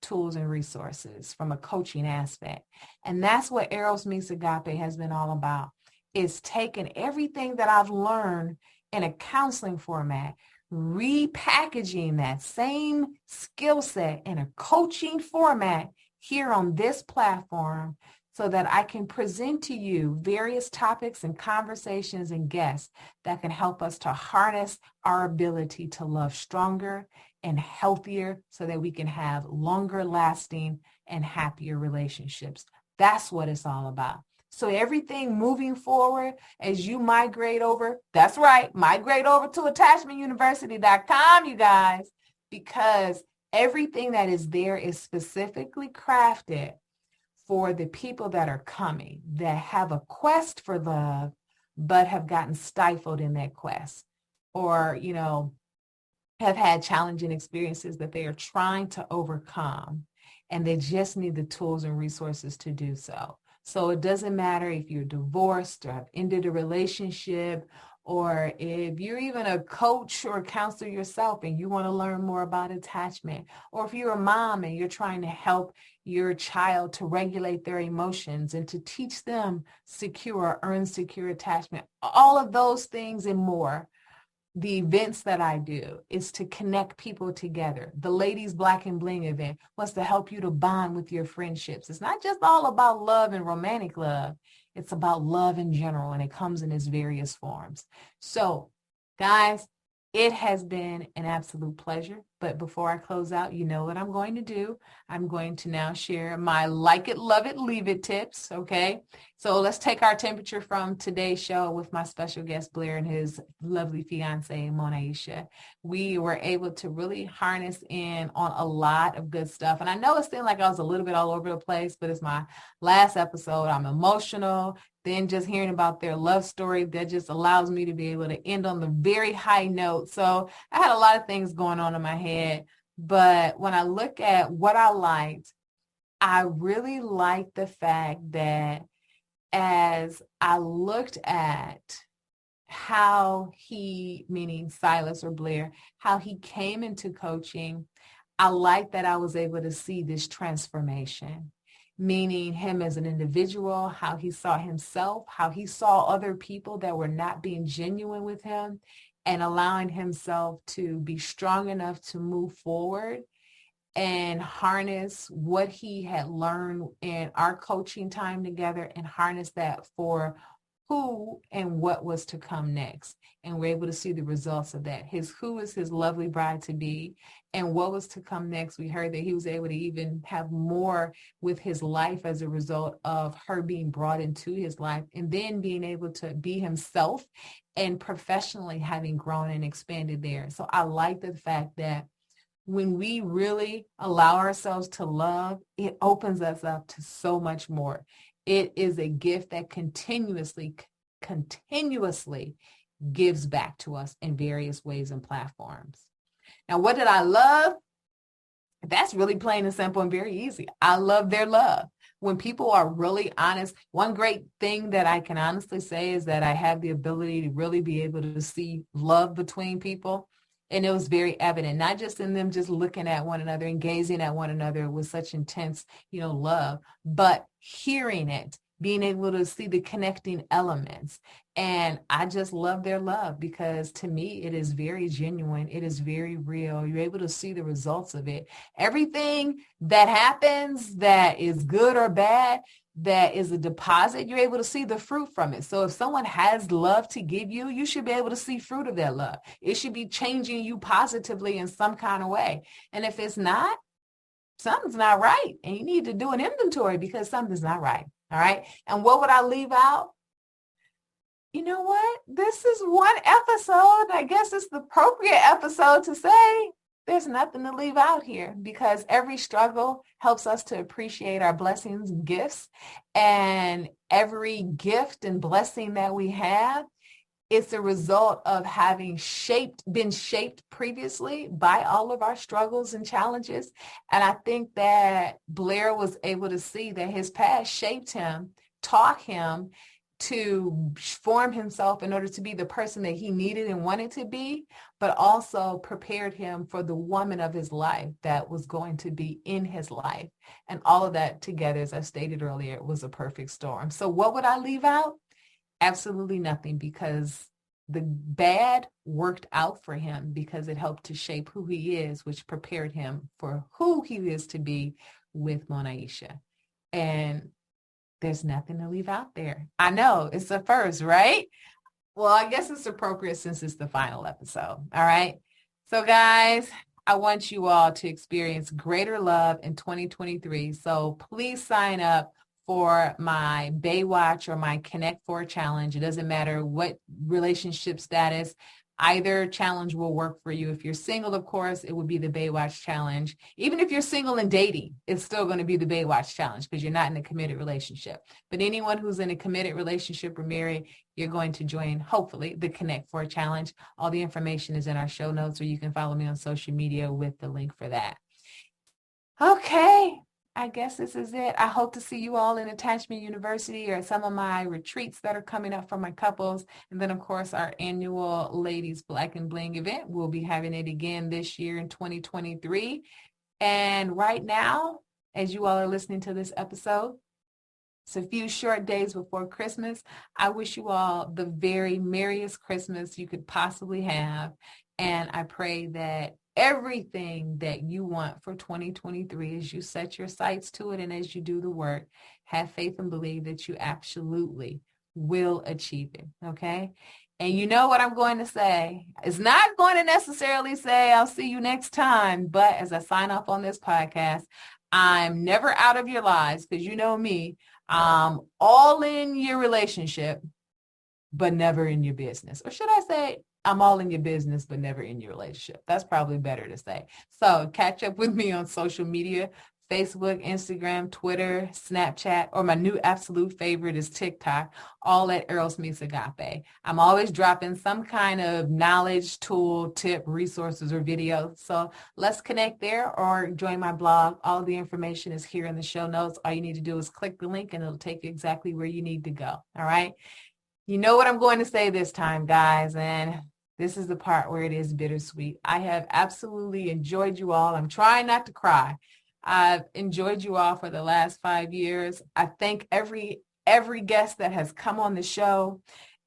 tools and resources from a coaching aspect. And that's what Eros Meets Agape has been all about, is taking everything that I've learned in a counseling format, repackaging that same skill set in a coaching format here on this platform so that I can present to you various topics and conversations and guests that can help us to harness our ability to love stronger and healthier so that we can have longer lasting and happier relationships. That's what it's all about. So everything moving forward as you migrate over, that's right, migrate over to attachmentuniversity.com, you guys, because everything that is there is specifically crafted for the people that are coming, that have a quest for love, but have gotten stifled in that quest, or, have had challenging experiences that they are trying to overcome, and they just need the tools and resources to do so. So it doesn't matter if you're divorced or have ended a relationship or if you're even a coach or a counselor yourself and you want to learn more about attachment, or if you're a mom and you're trying to help your child to regulate their emotions and to teach them secure or earn secure attachment, all of those things and more. The events that I do is to connect people together. The Ladies Black and Bling event was to help you to bond with your friendships. It's not just all about love and romantic love. It's about love in general, and it comes in its various forms. So, guys, it has been an absolute pleasure. But before I close out, you know what I'm going to do. I'm going to now share my like it, love it, leave it tips, okay? So let's take our temperature from today's show with my special guest, Blair, and his lovely fiance, Monaisha. We were able to really harness in on a lot of good stuff. And I know it seemed like I was a little bit all over the place, but it's my last episode. I'm emotional. Then just hearing about their love story, that just allows me to be able to end on the very high note. So I had a lot of things going on in my head, but when I look at what I liked, I really liked the fact that as I looked at how he, meaning Silas or Blair, how he came into coaching, I liked that I was able to see this transformation. Meaning him as an individual, how he saw himself, how he saw other people that were not being genuine with him, and allowing himself to be strong enough to move forward and harness what he had learned in our coaching time together and harness that for who and what was to come next. And we're able to see the results of that. His who is his lovely bride to be, and what was to come next. We heard that he was able to even have more with his life as a result of her being brought into his life, and then being able to be himself and professionally having grown and expanded there. So I like the fact that when we really allow ourselves to love, it opens us up to so much more. It is a gift that continuously gives back to us in various ways and platforms. Now, what did I love? That's really plain and simple and very easy. I love their love. When people are really honest, one great thing that I can honestly say is that I have the ability to really be able to see love between people. And it was very evident, not just in them just looking at one another and gazing at one another with such intense, love, but hearing it, being able to see the connecting elements. And I just love their love because to me, it is very genuine. It is very real. You're able to see the results of it. Everything that happens that is good or bad, that is a deposit, you're able to see the fruit from it. So if someone has love to give you, you should be able to see fruit of that love. It should be changing you positively in some kind of way. And if it's not, something's not right. And you need to do an inventory because something's not right. All right. And what would I leave out? You know what? This is one episode. I guess it's the appropriate episode to say there's nothing to leave out here because every struggle helps us to appreciate our blessings and gifts. And every gift and blessing that we have, it's a result of having been shaped previously by all of our struggles and challenges. And I think that Blair was able to see that his past shaped him, taught him to form himself in order to be the person that he needed and wanted to be, but also prepared him for the woman of his life that was going to be in his life. And all of that together, as I stated earlier, was a perfect storm. So what would I leave out? Absolutely nothing, because the bad worked out for him because it helped to shape who he is, which prepared him for who he is to be with Monaisha. And there's nothing to leave out there. I know it's the first, right? Well, I guess it's appropriate since it's the final episode. All right. So guys, I want you all to experience greater love in 2023. So please sign up for my Baywatch or my Connect 4 challenge. It doesn't matter what relationship status, either challenge will work for you. If you're single, of course, it would be the Baywatch challenge. Even if you're single and dating, it's still going to be the Baywatch challenge because you're not in a committed relationship. But anyone who's in a committed relationship or married, you're going to join, hopefully, the Connect 4 challenge. All the information is in our show notes, or you can follow me on social media with the link for that. Okay. I guess this is it. I hope to see you all in Attachment University or some of my retreats that are coming up for my couples. And then, of course, our annual Ladies Black and Bling event. We'll be having it again this year in 2023. And right now, as you all are listening to this episode, it's a few short days before Christmas. I wish you all the very merriest Christmas you could possibly have. And I pray that everything that you want for 2023, as you set your sights to it and as you do the work, have faith and believe that you absolutely will achieve it. Okay. And you know what I'm going to say? It's not going to necessarily say I'll see you next time. But as I sign off on this podcast, I'm never out of your lives, because you know me. I'm all in your relationship, but never in your business. Or should I say, I'm all in your business, but never in your relationship. That's probably better to say. So catch up with me on social media, Facebook, Instagram, Twitter, Snapchat, or my new absolute favorite is TikTok, all at Eros Meets Agape. I'm always dropping some kind of knowledge, tool, tip, resources, or video. So let's connect there or join my blog. All the information is here in the show notes. All you need to do is click the link and it'll take you exactly where you need to go. All right. You know what I'm going to say this time, guys, and this is the part where it is bittersweet. I have absolutely enjoyed you all. I'm trying not to cry. I've enjoyed you all for the last 5 years. I thank every guest that has come on the show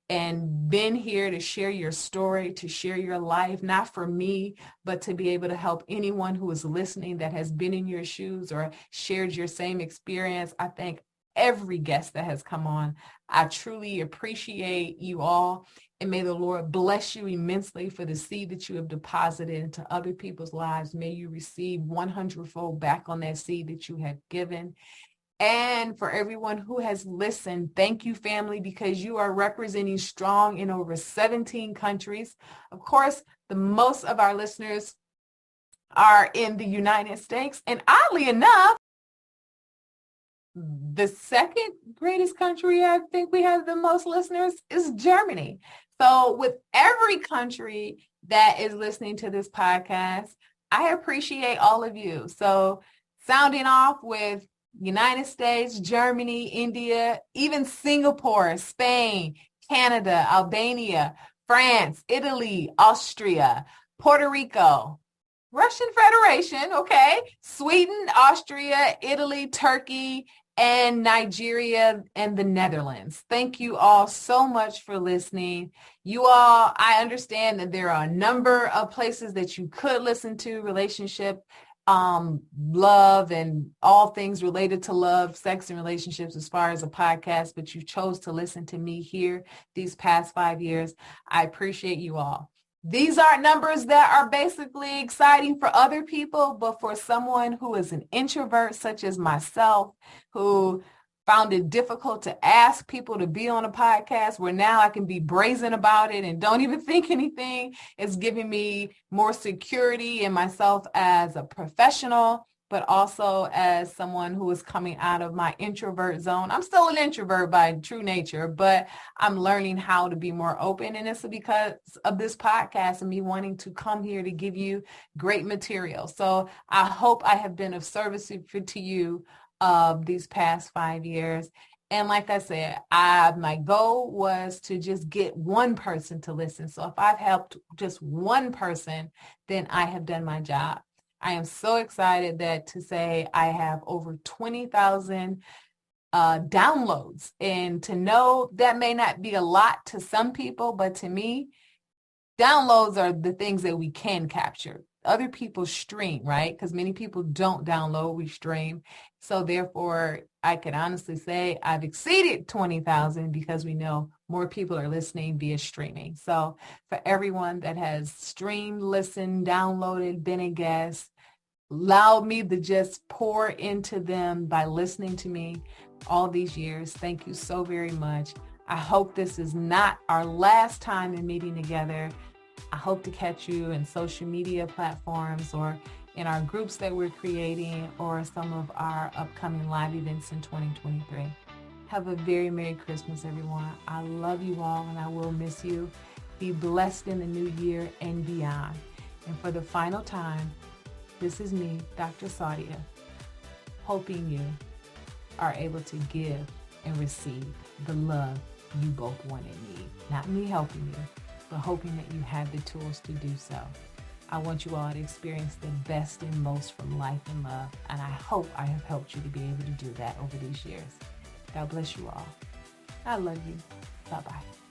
and been here to share your story, to share your life, not for me, but to be able to help anyone who is listening that has been in your shoes or shared your same experience. I thank every guest that has come on. I truly appreciate you all, and may the Lord bless you immensely for the seed that you have deposited into other people's lives. May you receive 100-fold back on that seed that you have given. And for everyone who has listened, thank you, family, because you are representing strong in over 17 countries. Of course, the most of our listeners are in the United States, and oddly enough, the second greatest country I think we have the most listeners is Germany. So with every country that is listening to this podcast, I appreciate all of you. So sounding off with United States, Germany, India, even Singapore, Spain, Canada, Albania, France, Italy, Austria, Puerto Rico, Russian Federation, okay, Sweden, Austria, Italy, Turkey, and Nigeria and the Netherlands. Thank you all so much for listening. You all, I understand that there are a number of places that you could listen to relationship, love, and all things related to love, sex, and relationships as far as a podcast, but you chose to listen to me here these past 5 years. I appreciate you all. These aren't numbers that are basically exciting for other people, but for someone who is an introvert such as myself, who found it difficult to ask people to be on a podcast, where now I can be brazen about it and don't even think anything, it's giving me more security in myself as a professional, but also as someone who is coming out of my introvert zone. I'm still an introvert by true nature, but I'm learning how to be more open. And it's because of this podcast and me wanting to come here to give you great material. So I hope I have been of service to you these past 5 years. And like I said, my goal was to just get one person to listen. So if I've helped just one person, then I have done my job. I am so excited to say I have over 20,000 downloads. And to know that may not be a lot to some people, but to me, downloads are the things that we can capture. Other people stream, right? Because many people don't download, we stream. So therefore, I can honestly say I've exceeded 20,000 because we know more people are listening via streaming. So for everyone that has streamed, listened, downloaded, been a guest, allowed me to just pour into them by listening to me all these years, thank you so very much. I hope this is not our last time in meeting together. I hope to catch you in social media platforms or in our groups that we're creating or some of our upcoming live events in 2023. Have a very Merry Christmas, everyone. I love you all and I will miss you. Be blessed in the new year and beyond. And for the final time, this is me, Dr. Sadia. hoping you are able to give and receive the love you both want and need. Not me helping you, but hoping that you have the tools to do so. I want you all to experience the best and most from life and love, and I hope I have helped you to be able to do that over these years. God bless you all. I love you. Bye-bye.